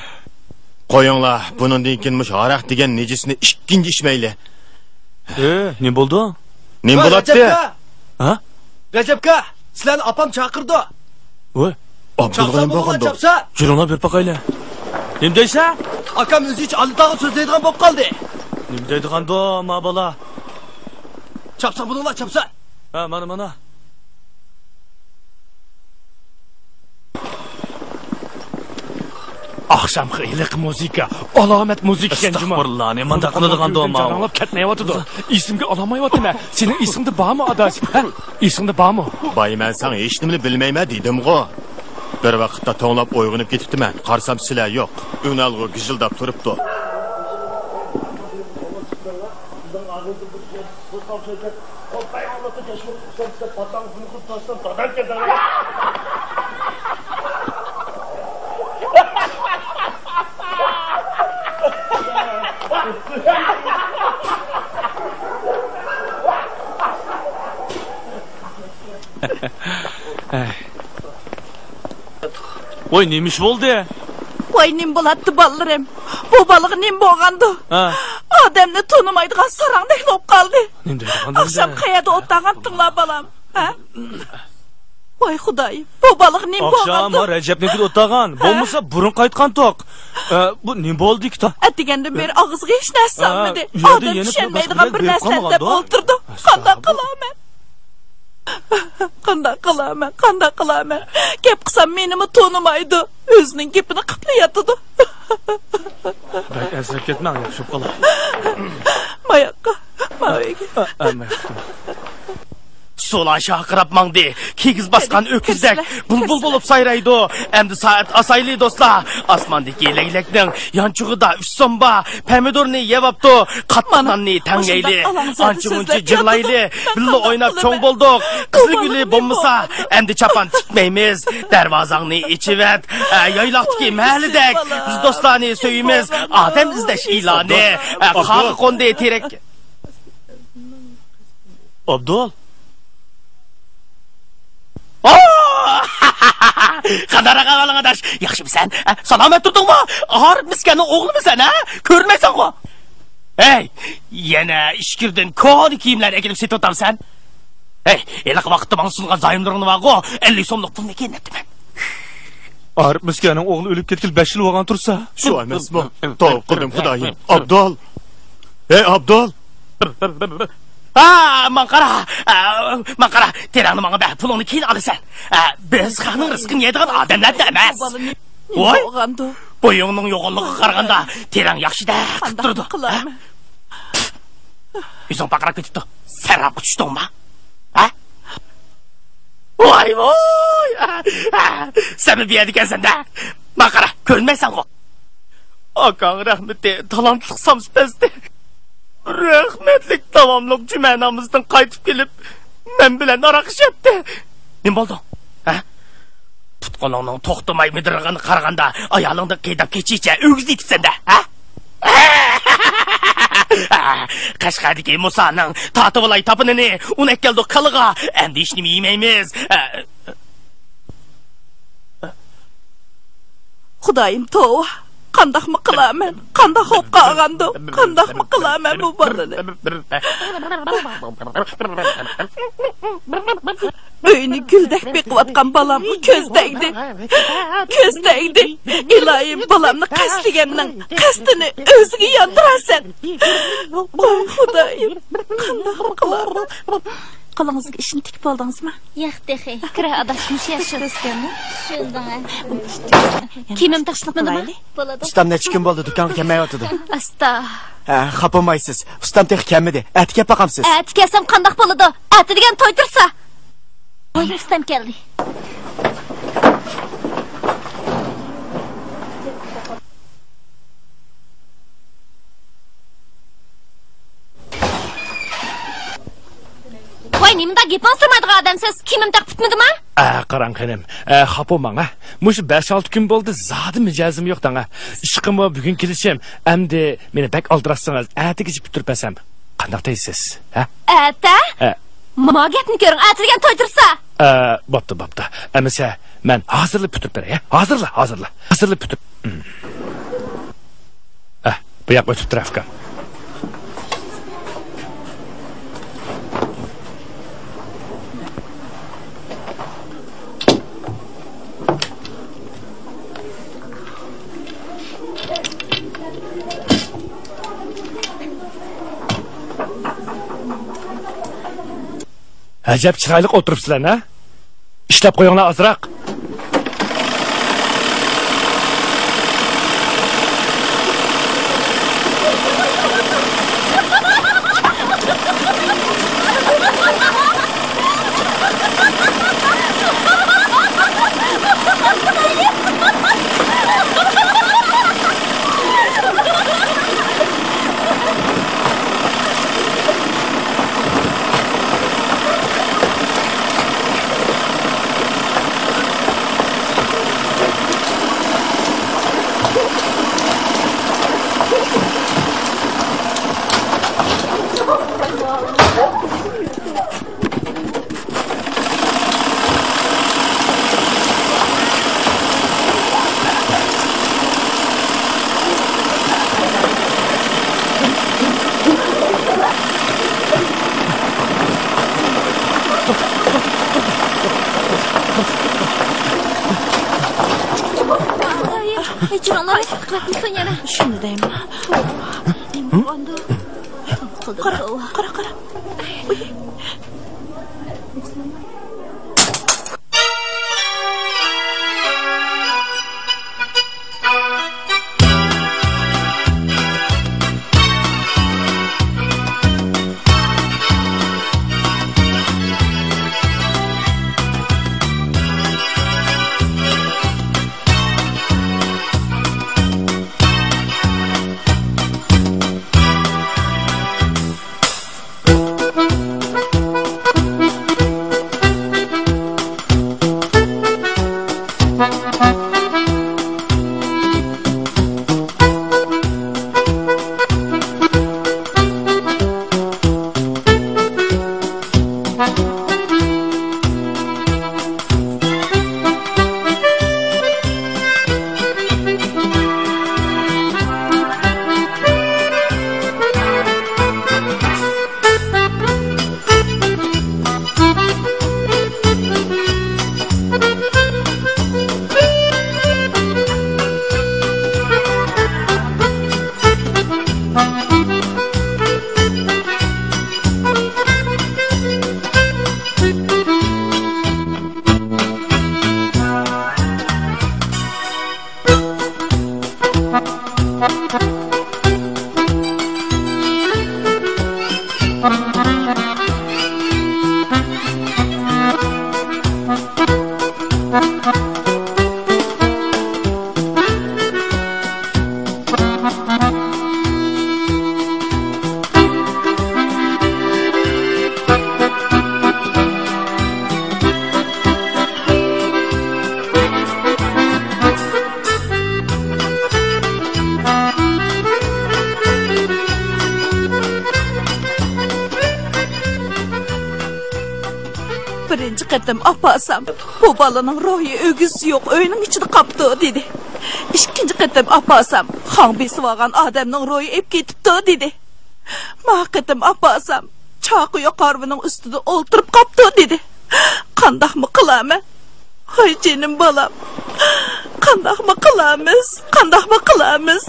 Qo'yinglar, bundan keyin mush haraq degan nejisini ikkinchi ichmayli. Ne bo'ldi? Nim bo'ladi? Ha? Rajabka, sizlarni opam chaqirdi. Voy, Abdulg'ayim bo'lganda. Jurona berib qo'yaylik. Nim deysa? Akam o'zi hech alditog'i so'zlaydigan bo'lib qoldi. Nim deydiganda, ma bola. Chapsa buninglar, chapsa. Ha, mana. Oqshamqi iliq muzika, alomat muzik ekan juma. Astag'firullah, ne manda qiladigan doma. Janglab ketmayotdi. Esimga olamayotman. Sening esingda bormi adash? Ha? Esingda bormi? Bayman sen hech nimani bilmayman dedim-ku. Bir vaqtda to'nglab uyg'onib ketibdiman. Qarsam sizlar yo'q. Unalg'u gijildab turibdi. Voy, neymiş bo'ldi? Voy, nim bo'ladi bolalarım. Bu balık nim bo'lgandi. Odamni tonimaydigan sarangdek bo'lib qoldi. Oqsham qayerda o'tagandinglar balam? Ha? Voy xudoyim, bu balık nim bo'lgandi. Oqsham Rajabnikida o'tagan. Bo'lmasa burun qaytgan toq. Bu nim bo'ldi-ki ta? Atigandan beri og'izga hech narsa solmadi. Odam tushunmaydigan bir narsani deb o'ltirdi. Qanday qilaman? Qanday qilaman? Gap qilsam menimi tonimaydi. O'zining gapini qiplayotdi. Bak, azrak ketmang, yaxshi qola. Mayoqqa, mayoqqa. Solan şahqırab mangdi, kigiz basqan öküzdek, bulbul bolup sayraydı. Endi saat asaylı dostlar. Asmandaki leylekning yançuğida 3 somba, pomidorni yebaptı, katmananni tangayli, ançı munçı jirlayli, billo oynap çoğ bolduk. Kızıl gülü bommasa, endi çapan tikmeymiz, dervazanni içivet, yaylaktaki mahallidek, biz dostlarni söyimiz, adem izdeş ilanı, kağı kondu terek. Abdul. Qadara qavalan adaş, yaxshimisan? Salomat turdingmi? G'arib miskanning o'g'limisan, ha? Ko'rmaysan ku. Hey, yana ishkirdan kodi kiyimlar ekilib setyapsan. Hey, eliq vaqtda men sungan zayimlaringni va-ku, 50 so'mlik pulni kenetdiman. G'arib miskanning o'g'li o'lib ketgil 5 yil bo'lgan tursa, shu emasmi? To'qqidim xudoyim. Abdul. Hey, Abdul. Manqara, terani manga ber pulingni keyin olasan. Biz xalqning rizqini yeydigan odamlar emas. Voy, bo'yingning yo'g'onligiga qaraganda terang yaxshida qilib turdi. Yuzing paqirab ketibdi. Sarab tushdingmi? Ha? Voy. Seni bir yerga ekansan-da. Manqara, ko'rmaysan-ku. Akang rahmeti, talantlik samspesdi. Rahmetlik tamamlık cümenamızdan qaytib kelib, men bilan araqışatdi. Nim bo'ldi? Ha? Tutqoningning to'xtamay midirg'ini qaraganda, ayolingni qiydab kechicha o'g'izliksan-da, ha? Qashqardagi Musaning Tativolay tapinini uni keldi qiliga, endi hech nima yemaymiz. Xudoyim, tova. Qandaqmı qilaman? Qandaq olib qolgandi? Qandaqmı qilaman bu balani? Uyni güldek beqiyotgan balamni ko'zdaydi. Ko'zdaydi. Iloyim balamni qasdiganning qasdini o'ziga yondirasan. Oy Xudoyim, qandaq qilaman? Qalangizga ishni tikib oldingizmi? Yo'q, dexe. Kira adashmish yashirasizmi? Shundan. Kimim tashlabmadimi? Bo'ladi. Ustam necha kun bo'ldi do'konga kelmayotdi? Asta. Xafa bo'lmaysiz. Ustam tex kelmadi. Ati kelib boqamsiz. Ati kelsam qandaq bo'ladi? Ati degan to'ydirsa. Voy, ustam keldi. Voy, nimda gapon surmaydigan odamsiz? Kimim taq bitmadimi? Qarang qanim. Xafa bo'lmang. Mush 5-6 kun bo'ldi, zodi mijozim yo'q danga. Ishqimni bugun kelishim, endi meni bak oldirasiz, atiga bitirib besam. Qanday deysiz? Ha? Ata? Ma gapni ko'ring, ati degan to'ydirsa. Bo'pti. Amasa men hozirlab bitirib beray, Hozirla. Hozirlab bitirib. Bu yoq o'tib turafkan. Acab chiroyli o'tiribsizlar, ha? Ishlab qo'yinglar ozroq. Chiroqlar qilibsan yana. Shuni deyman. Qara. Birinci qatam apasam, bu balaning ruhi ögüz yo'q, uyning ichida qapti dedi. ikkinchi qatim opasam xon besib olgan odamning ro'yi ep ketibdi dedi. Ma qatim opasam chaqiyo qarvining ustida o'ltirib qopdi dedi. Qandaqmi qilaman? Hoy jinim bolam. Qandaqmi qilamiz? Qandaqmi qilamiz?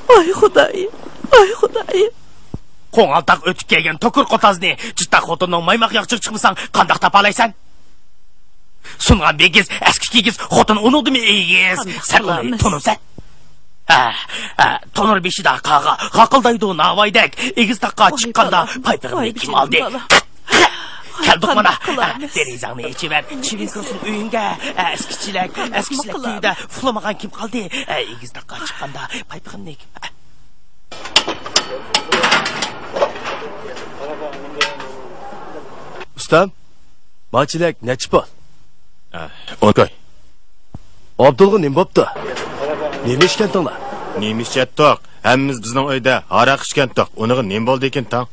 Voy xudoyim. Voy xudoyim. Qo'ng'altaq o'tib kelgan to'kur qotazni chittaq xotinning maymoq yoqchiq chiqmasang qandaq topalaysan? Sungan begiz, eski kigiz, xotin unudimi egiz? Sen uni tunursan? Tonur beshida qağa, qaqıldaydı navaydek, egiz taqqa chiqqanda paypirni kim aldı? Keldik mana. Derizangni ichiver, chivin kirsin uyinga. Eskichilik to'yda uxlamagan kim qoldi? Egiz taqqa chiqqanda paypirni Ustam, maçilek nechi pul? 10 koy. Abdulga nim bo'pti? Nima ishkandinglar? Nima ishchatdiq? Hammamiz bizning uyda aroq ichgandik. Uniga nim bo'ldi ekan tang?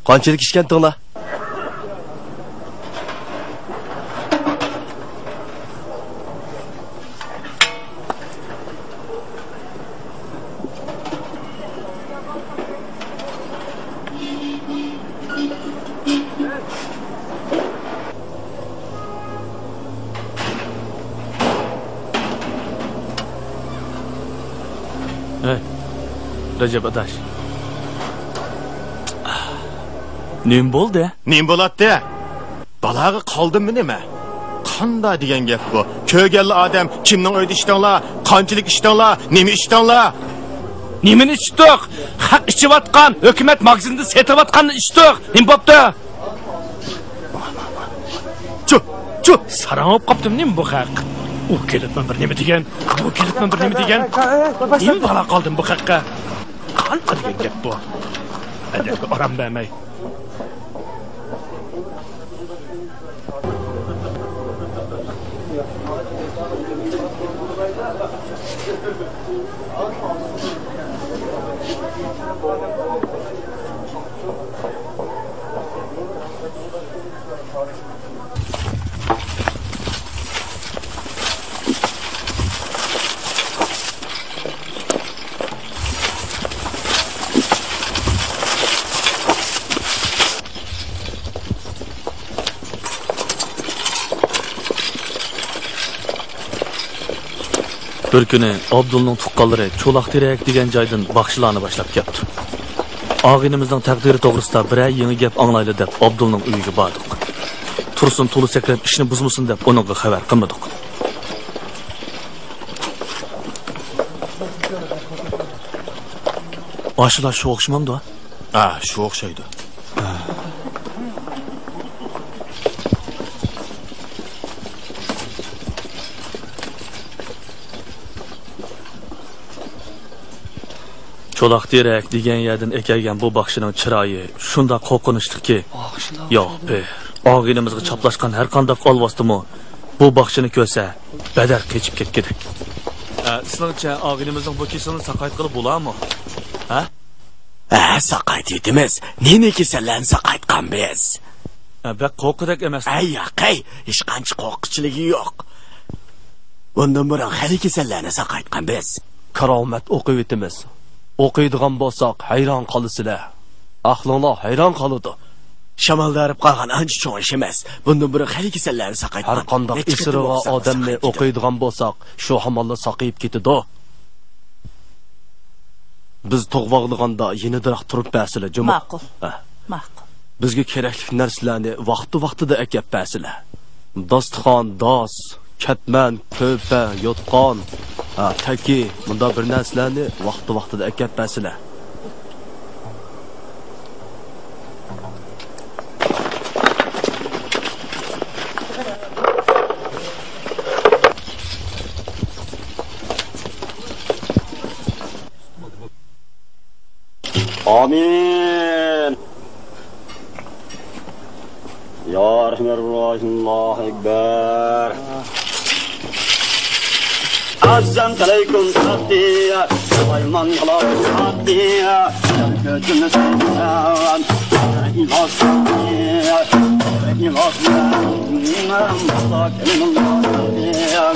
Qanchalik ishkandinglar? Recep adaş. Nim bo'ldi? Nim bo'ladi? Balaga qoldimmi nima? Qanday degan gap bu? Ko'rganli odam kimning uyida ishdinglar? Qanchalik ishdinglar? Nima ishdinglar? Nimani ichdik? Haq ichayotgan, hukumat magazinda setayotganni ichdik. Nim bo'pti? Chup, sarang olib qopdim nim bu haq. U kelibman bir nima degan, bu kelibman bir nima degan. Nim bala qoldim bu haqqa. Qanday degan gap bu? Adabga oram bermay. Bir kuni Abdulning tuqqanlari Cho'laqterak degan joydan baxshilarni boshlab keldi. Og'inimizning taqdiri to'g'risida biror yangi gap anglayli deb Abdulning uyiga bordik. Tursun to'li sakrab ishni buzmasin deb uningga xabar qilmadik. Oshlar shu o'xshamamdi? Shu o'xshaydi. Cho'laqterak degan yerdan ekalgan bu baxshining chiroyi shunda qo'rqinishdiki, yo'q, og'inimizga chaplashgan har qanday olvosdimi bu baxshini ko'rsa badar kechib ketgidi. Sizningcha og'inimizning bu kesilni saqayt qilib bo'ladimi? Saqayt etimiz. Nima kesillarni saqaytgan biz? Bak qo'rqidak emas. Yo'q, hech qancha qo'rqinchiligi yo'q. Bundan burun hali kesillarni saqaytgan biz. Karomat o'qib etimiz. O'qiydigan bo'lsak hayron qolasizlar. Aqlinglar hayron qoladi. Shamoldarib qolgan ancha cho'ng ish emas. Bundan biri hali kasallarni saqaytgan. Har qanday isriga odamni o'qiydigan bo'lsak, shu hamolla saqayib ketadi. Biz tug'voqliganda yeniroq turib bersizlar, juma. Ma'qul. Bizga kerakli narsalarni vaqti-vaqtida akab bersizlar. Dostxon, dos, katman, ko'pa, yotqon, taki, bunda bir narsalarni vaqti-vaqtida akab bersizlar. Amin. Ya Rahman Rahim, Allahu Ekber. Assalamu alaykum Satiya, Suleyman yalan Satiya, gözümü sevsen, İlas Satiya, İlas Satiya, Mustakelim Satiya.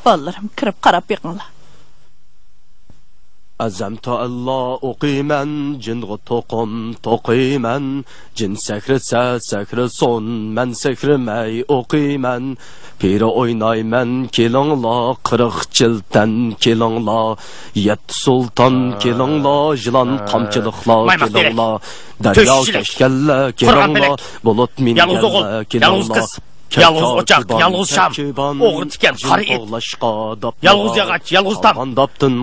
Ballarım kirib qarab beqinglar. Azamta Allah o'qiyman, jinga to'qiyman, jin sakrasa sakrason, men sakrimay o'qiyman. Pira o'ynayman, kelinglar 40 jildan kelinglar, yet sulton kelinglar, jilon qamchiliklar kelinglar, daryo kashkalla kelinglar, bulut min kelinglar. Yalğız ocaq, yalğız şam, oğru tiken, qarı et, yalğız yağaç, yalğız tam,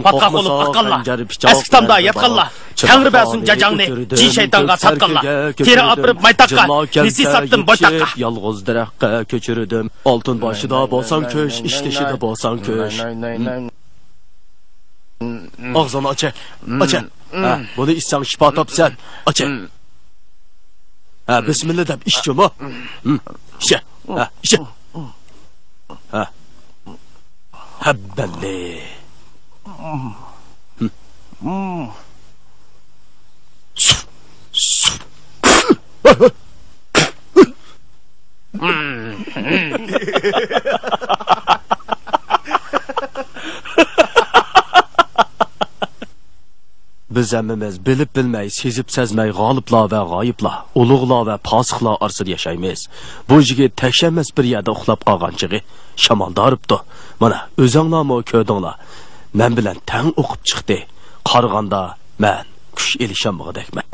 patqaq olup aqqalla, eski tamda yatqalla, Tengri bəsun cacağını, cin şeytanға satqalla, teri apırıp maytaqqa, nesi sattım boytaqqa. Yalğız dərəqqa köçürüdüm, altın başıda bolsan köş, işdişida bolsan köş. Ağzını aç, aç. Bunu içsən şifa tapsan, aç. Bismillah deyib içkim ha. İçə. İçə. Həbbəli. Biz əmmimiz bilib-bilməy, sezib-səzməy g'oliblar və g'oyiblar, ulug'lar və pasiqlar arasida yashaymiz. Bu yigit təkşənməz bir yerdə uxlab qolganchig'i shamolda uribdi. Mana o'zinglarmi ko'rdinglar. Men bilan tang o'qib chiqdi. Qarg'anda men kuch elishamog'idakman.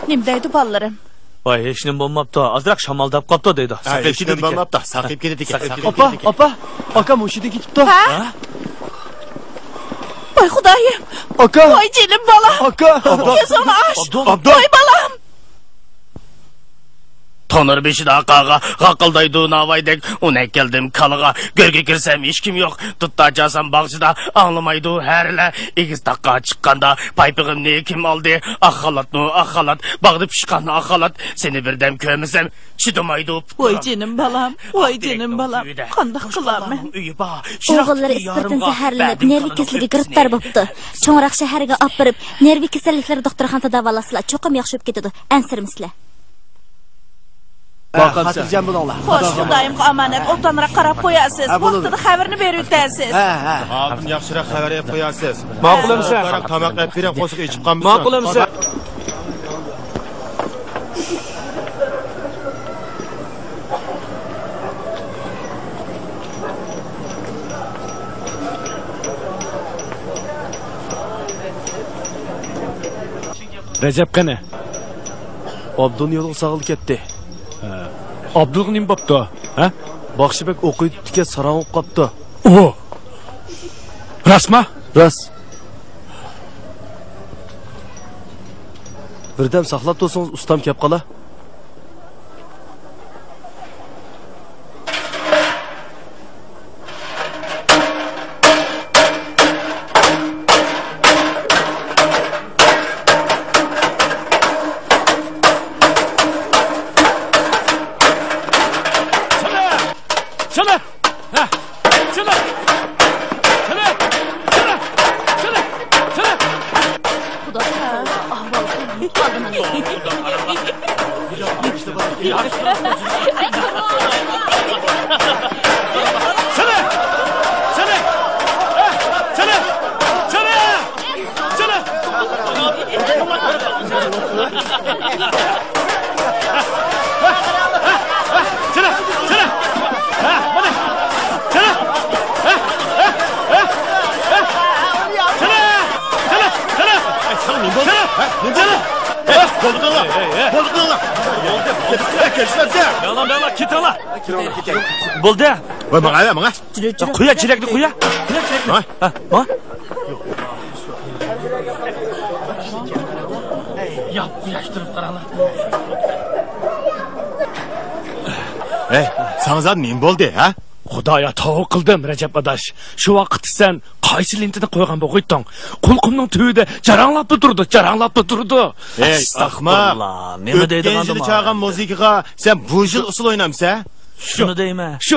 Nim deydi balalarım? Vay, hech nim bo'lmabdi. Ozroq shamoldab qopdi deydi. Hech nim bo'lmabdi. Saqib ketdi ekan. Opa, aka mushida ketibdi. Ha? Voy xudoyim. Aka. Voy jilim bolam. Aka. Ko'zimni och. Voy bolam. Tonur beşida qağa, qaqıldaydı navaydek, ona geldim kalığa, görge girsem hiç kim yok, tutta casam bağcıda, anlamaydı herle, ikiz dakika çıkkanda, paypığım ne kim aldı, akhalat, bağdı pişkan akhalat, seni birdem kömesem, çıdımaydı. Voy jinim balam, voy jinim balam, qandaq qilam men. O'g'illari ispirtin zaharlanib, nervi kasalligiga giriftar bo'libdi. Cho'ngroq shaharga olib borib, nervi kasalliklari doktorxonada davolasizlar, cho'qim yaxshi bo'lib ketadi. Ansirmisizlar. Xotirjam bo'linglar. Xo'sh, xudoyim omonat, o'tanroq qarab qo'yasiz. Vaqtida xabarni berib o'tasiz. Oldin yaxshiroq xabar berib qo'yasiz. Ma'qulimsa, tomoq qilib bering, qo'shiq ichib qolmiz. Ma'qulimsa. Recep qani? Abdun yo'li sağıl ketdi. Abdul nim bo'pti? Ha? Baxshibek o'qiyotgan sarang o'qib qopti. O. Rasma? Ras. Birdam saqlab tursangiz ustam kelib qola. Bo'ldi. Voy, mana. Qo'ya, chirakni qo'ya. Ha? Yap, yaştırıp qaralar. Sanızad nim bo'ldi, ha? Xudoya tavba qildim, Rajab adash. Shu vaqt sen qaysi lentida qo'ygan bo'g'itding? Qulqimning tubida jaranglab turdi. Ahmaq. Nima deydi Endi chaqan muzikaga sen bu yil usul o'ynamsa? Shuni deyman. Shu.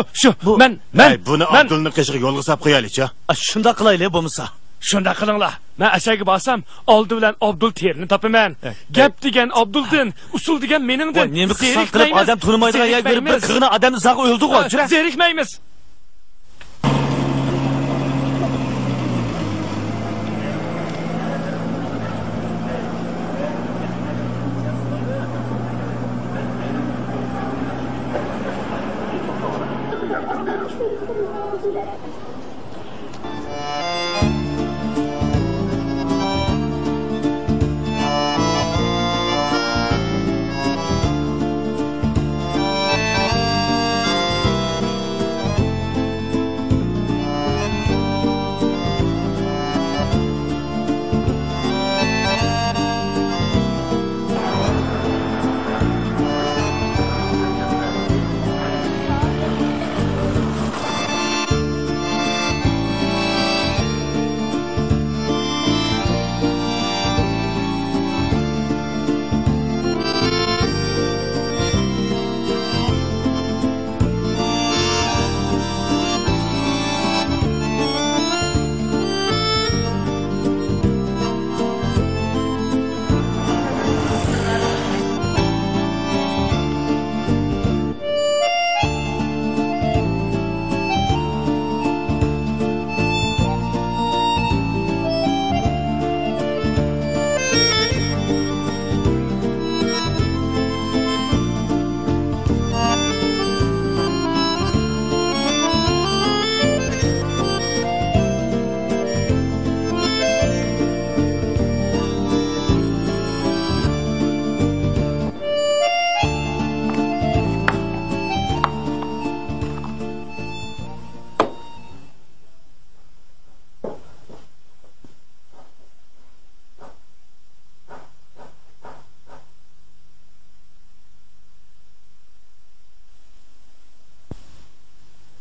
Men buni Abdulning qishig'iga yo'lga solib qo'yaylik-chi. Shunda qilaylik bo'lmasa. Shunda qilinglar. Men ashaga borsam, oldi bilan Abdul terini topaman. Gap degan Abduldin, usul degan meningdir. Nima qilib qilib odam tunimaydigan yer berib bir qirg'ini odamni zaq o'ldi-ku. Zerikmaymiz.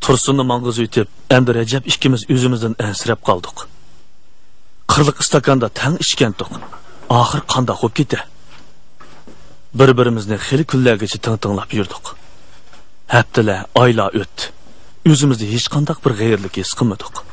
Tursun'u mangız ütüp, endi Recep ikimiz yüzümüzden ensirep kaldık. Kırlık istakanda tang içkendik. Ahir kanda hop gitti. Bir-birimizni xili kunlargacha tın-tınlap yurdik. Haftalar, oylar o'tdi. Yüzümüzde hech qanday bir g'ayirlik his qilmadik.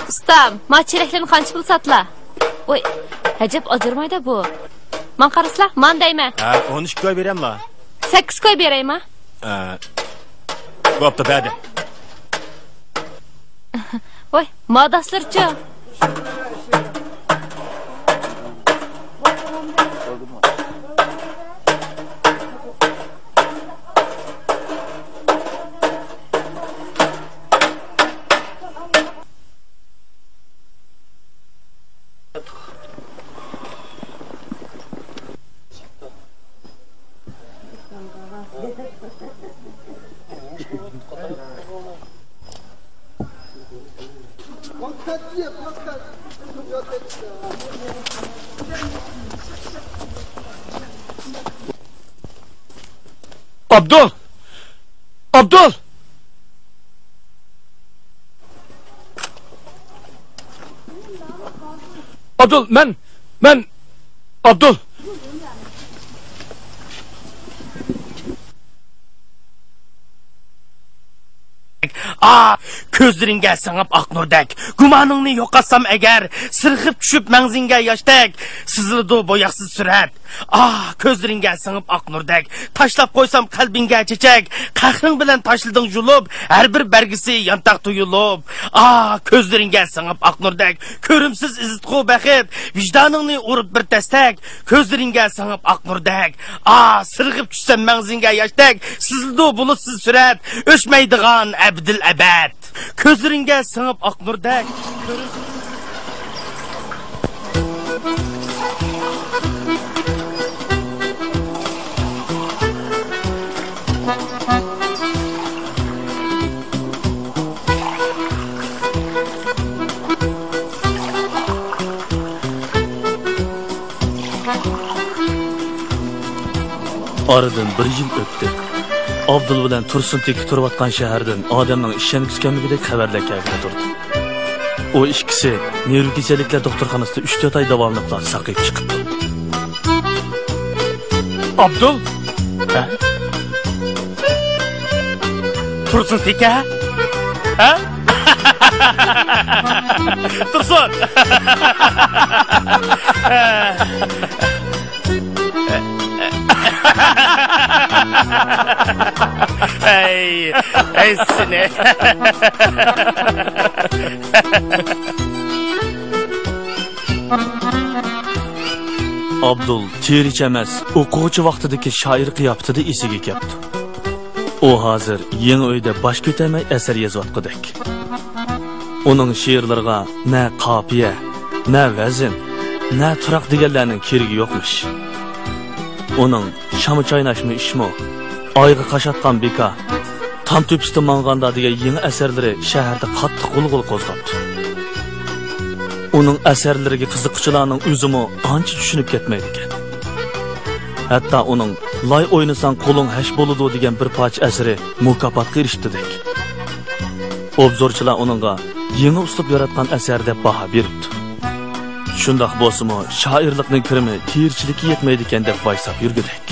Ustam, ma çileklerini qancha pul satla? Oy, hajab ajırmayda bu. Man qarasla, man deyma. 13 koy berem la. 8 koy berayma. Bo'pti, berdi. Oy, modaslarcha. Abdul! Abdul! Abdul, men Abdul! Ko'zlaringga singib oq nurdek, gumoningni yo'qotsam agar, sirg'ib tushib mangzingga yoshdek, sizildi bo'yoqsiz surat. Ko'zlaringga singib oq nurdek, tashlab qo'ysam qalbingga chechak, qahring bilan tashilding yulib, har bir bargisi yantaq tuyulib. Ko'zlaringga singib oq nurdek, ko'rimsiz izitqu baxit, vijdoningni urib bir tastak, ko'zlaringga singib oq nurdek. Sirg'ib tushsam mangzingga yoshdek, sizildi bulutsiz surat, o'chmaydigan abdil abad. Ko'zlaringga singib oq nurdek. Aradan bir yil o'tdi. Abdul bilan Tursun teki turayotgan shahardan odamning ishongisi kamligidek xabarlar kelib turdi. O ikkisi neyrokechaliklar doktorxonasida 3-4 oy davomida saqib chiqibdi. Abdul? Tursun teki ha? Tursun! Ey seni. Abdul teriç emas, o'quvchi vaqtidagi shoir qiyofatida esiga keldi. O hozir yangi uyda bosh ko'tarmay asar yozayotgandek. Uning she'rlariga na qofiya, na vazn, na turaq deganlarning keragi yo'qmish. Uning Şamı çaynaşmı işmi, ayğı qaşatqan beka, tam tüpüstü manganda degan yangi asarlari shaharda qattiq g'ulg'ul qo'zg'abdi. Uning asarlariga qiziquvchilarning o'zimi ancha tushunib ketmaydi ekan. Hatto uning loy o'ynasan qo'ling hash bo'ladi degan bir parcha asari mukofotga erishdi. Obzorchilar uningga yangi uslub yaratgan asar deb baho beribdi. Shundoq bo'lsa-mu, shoirlikning kirimi terchilikka yetmaydi ekan deb vaysab yurgudak.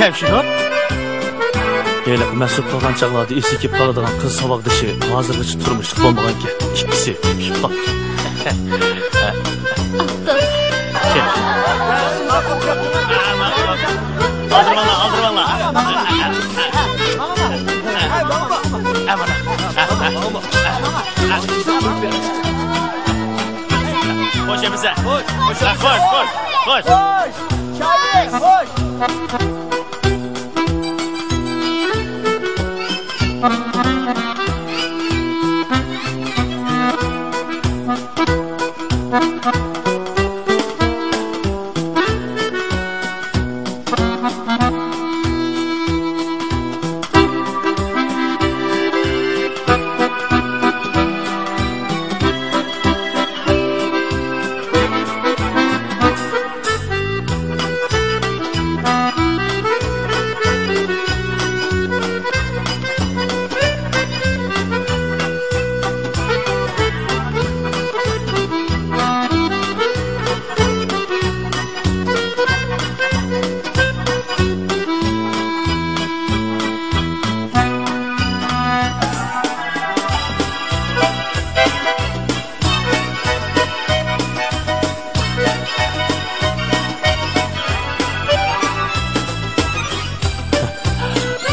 Şemşinot? Eylep mesut qilgan chaqlarda esi kelib qoladigan qiz saboqdishi hozirgacha turmushlik bo'lmagan ekan. Ikkisi pishib qoldi. Aldırmanla. Hoş bize. Hoş. Şahin, hoş.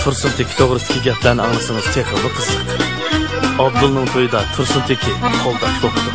Tursun Teki to'g'risidagi gaplarni anglasangiz texnik qiziq. Abdulning to'yida Tursun Teki qo'ldash bo'ldi.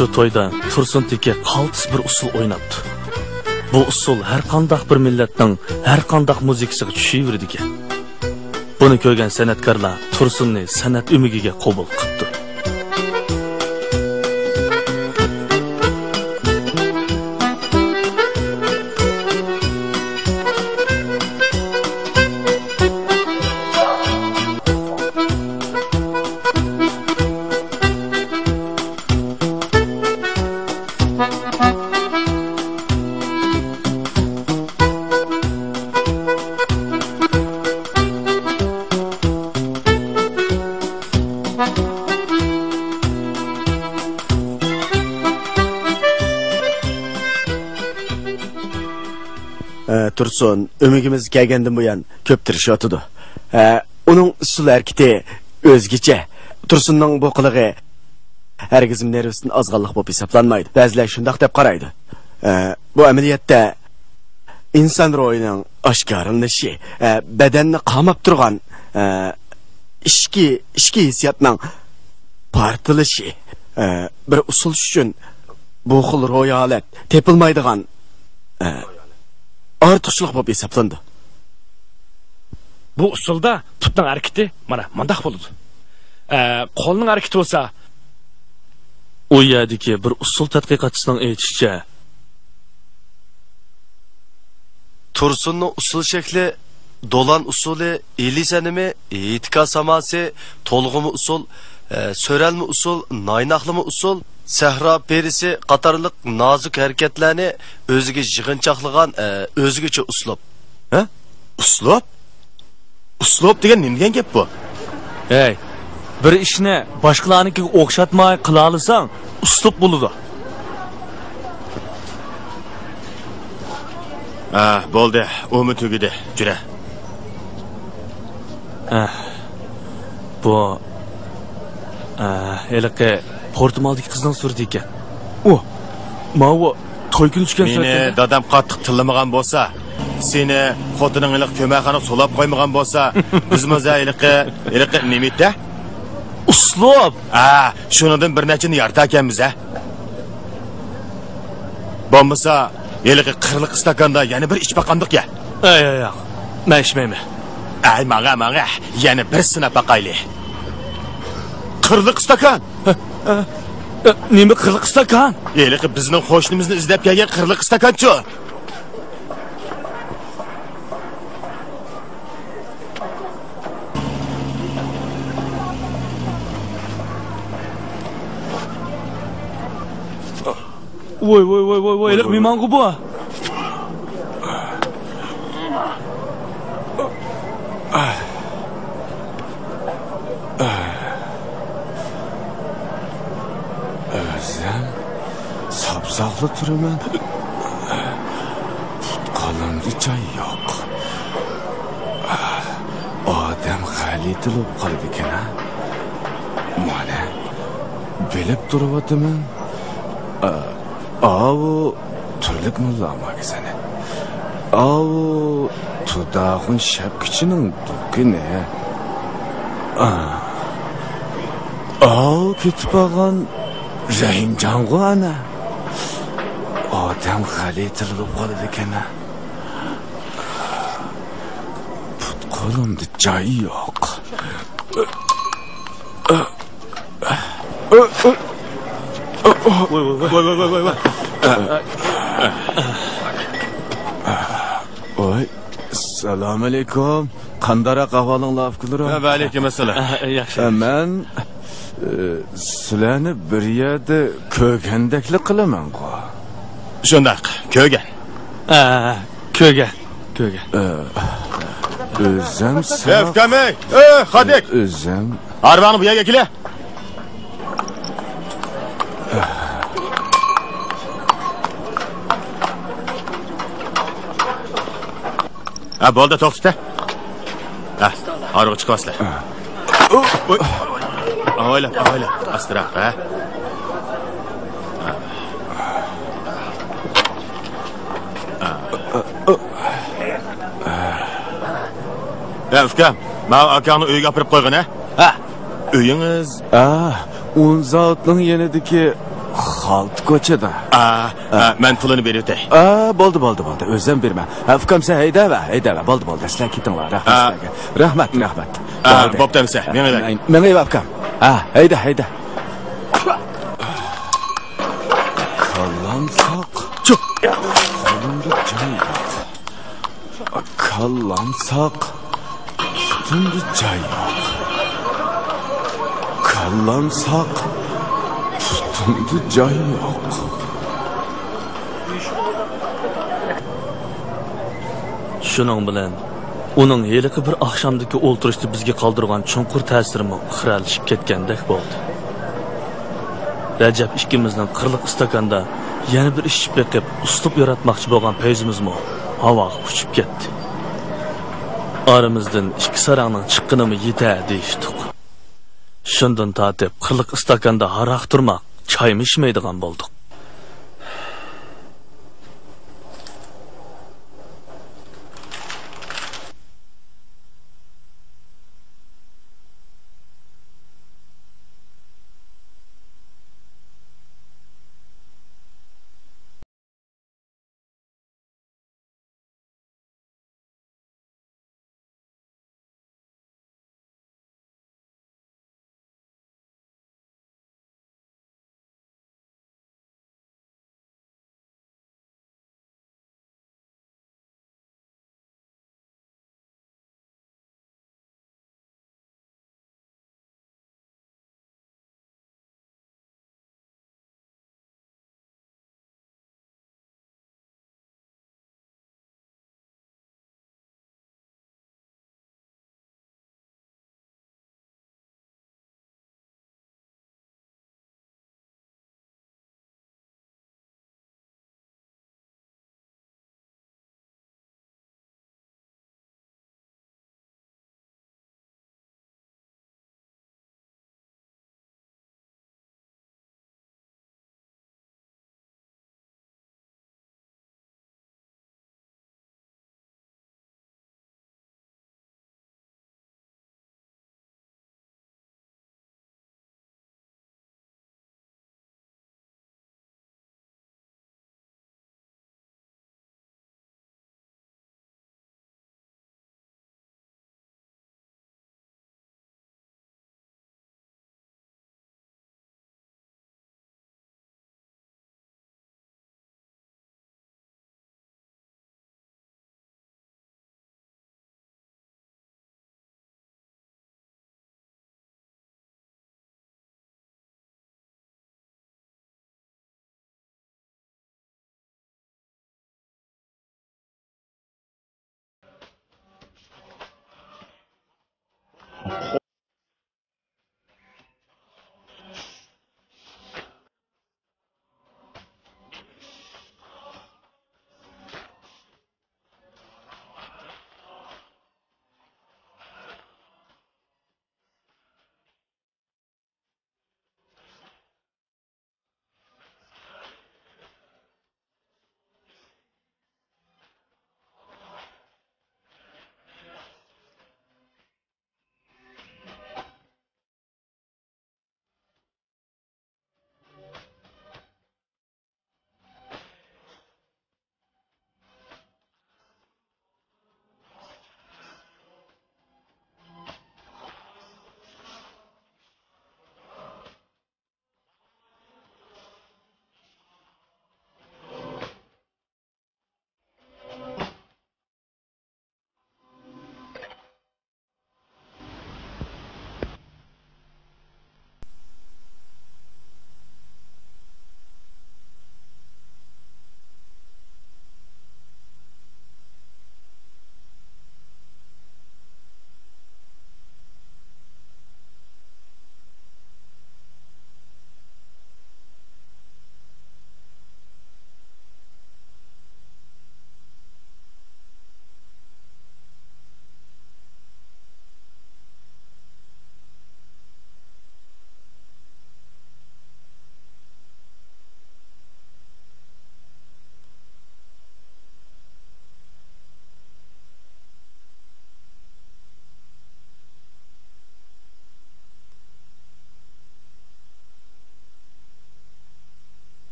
Şu toyda Tursun Teke qaltis bir usul oynaptı. Bu usul her qandaq bir millatning her qandaq muzikasiga tushaverdi ekan. Buni ko'rgan san'atkorlar Tursunni san'at umigiga qabul qildi. Tursun, ümigimiz kelgandan buyon ko'p tirishyotidu. Uning usul harakati o'zgacha. Tursunning bu qilig'i hargiz nervisidan ozg'anlik bo'lib hisoblanmaydi. Ba'zilar shundoq deb qaraydi. Bu amaliyotda inson ruhining oshkorlanishi, badanni qamab turgan ishki hissiyotning partilishi, bir usul uchun bu xil ro'y holat tepilmaydigan ortiqchilik bo'lib hisoblandi. Bu usulda putning harakati mana mundaq bo'ladi. Qo'lning harakati bo'lsa, u yerdagi bir usul tadqiqotchisining aytishicha, Tursunning usul shakli dolan usuli, elisanimi, etika samasi, to'lg'imi usul, so'ralmi usul, naynaqlimi usul, sahro perisi qatorliq nozik harakatlarni o'ziga yig'inchoqlagan o'zgacha uslub. Ha? Uslub? Uslub degan nima degan gap bu? Hey, bir ishni boshqalarnikiga o'xshatmay qila olsang, uslub bo'ladi. Bo'ldi, o'mi tugidi, jura. Bu eliqi Portumaldagi qizning surati ekan. Mavo to'y kuni tushgan surat. Meni dadam qattiq tillamagan bo'lsa, seni xotining iliq ko'makxona solab qo'ymagan bo'lsa, biz mo'zayliqi nimitda? Uslub. Shunidan bir nechini yarta ekanmiz a. Bo'lmasa, eliqi qirliq stakanda yana bir ichib baqandiq ya. Yo'q. Men ichmayman. Maga, yana bir sinab baqayli. Qirliq stakan. Nima qirliq stakan? Eliqi bizning qo'shnimizni izlab kelgan qirliq stakanchi. Voy, eliq mehmongu bu. Sabzaqlı turaman. Qo'limda joy yo'q. Odam xalitilib qoldi ekan. Mana bilib turibman. Turlik mullamak seni. Tudağın şapkiçinin dükkanı. Ketib olgan Rahimjongu ana. Odam xalitilib qoldi ekan. Qo'limda joy yo'q. Voy. Oy, assalomu alaykum. Qandaroq ahvoling afkular? Va alaykum assalom. Yaxshi. Men sizlarni bir yerda ko'rgandaklik qilaman-ku. Shundaq, ko'rgan. Ko'rgan. O'zim Kamey, Xadik. O'zim Arvani bu yerga kela. Bo'ldi, to'xta. Arvoq chiqasizlar. Oylab, astroq, Ukam, men akani uyga olib kirib qo'ygin, Uyingiz? Un zotning yanidagi Xaltı ko'chada. Men pulini berib o'tay. Bo'ldi. O'zim berman. Ukam sen hayda. Bo'ldi. Sizlar ketinglar. Rahmat. Bo'pti, Menga ukam. Hayda. Kallansak. Çık. Kolunda joy yo'q. Kallansak. Bunda joy yo'q. Kallansak. Bunda joy yo'q. Shuning bilan uning heliqi bir oqshomdagi o'ltirishda bizga qoldirgan chunqur ta'sirimi xiralashib ketgandek bo'ldi. Rajab ikkimizning qirliq istakanda yana bir ishib beqib uslub yaratmoqchi bo'lgan payzimizmi havoga uchib ketdi. Aramizdan ikki sarangning chiqqinimi yeta deyishdik. Shundan tortib qirliq istakanda haroq turmoq, choy ichmaydigan bo'ldik.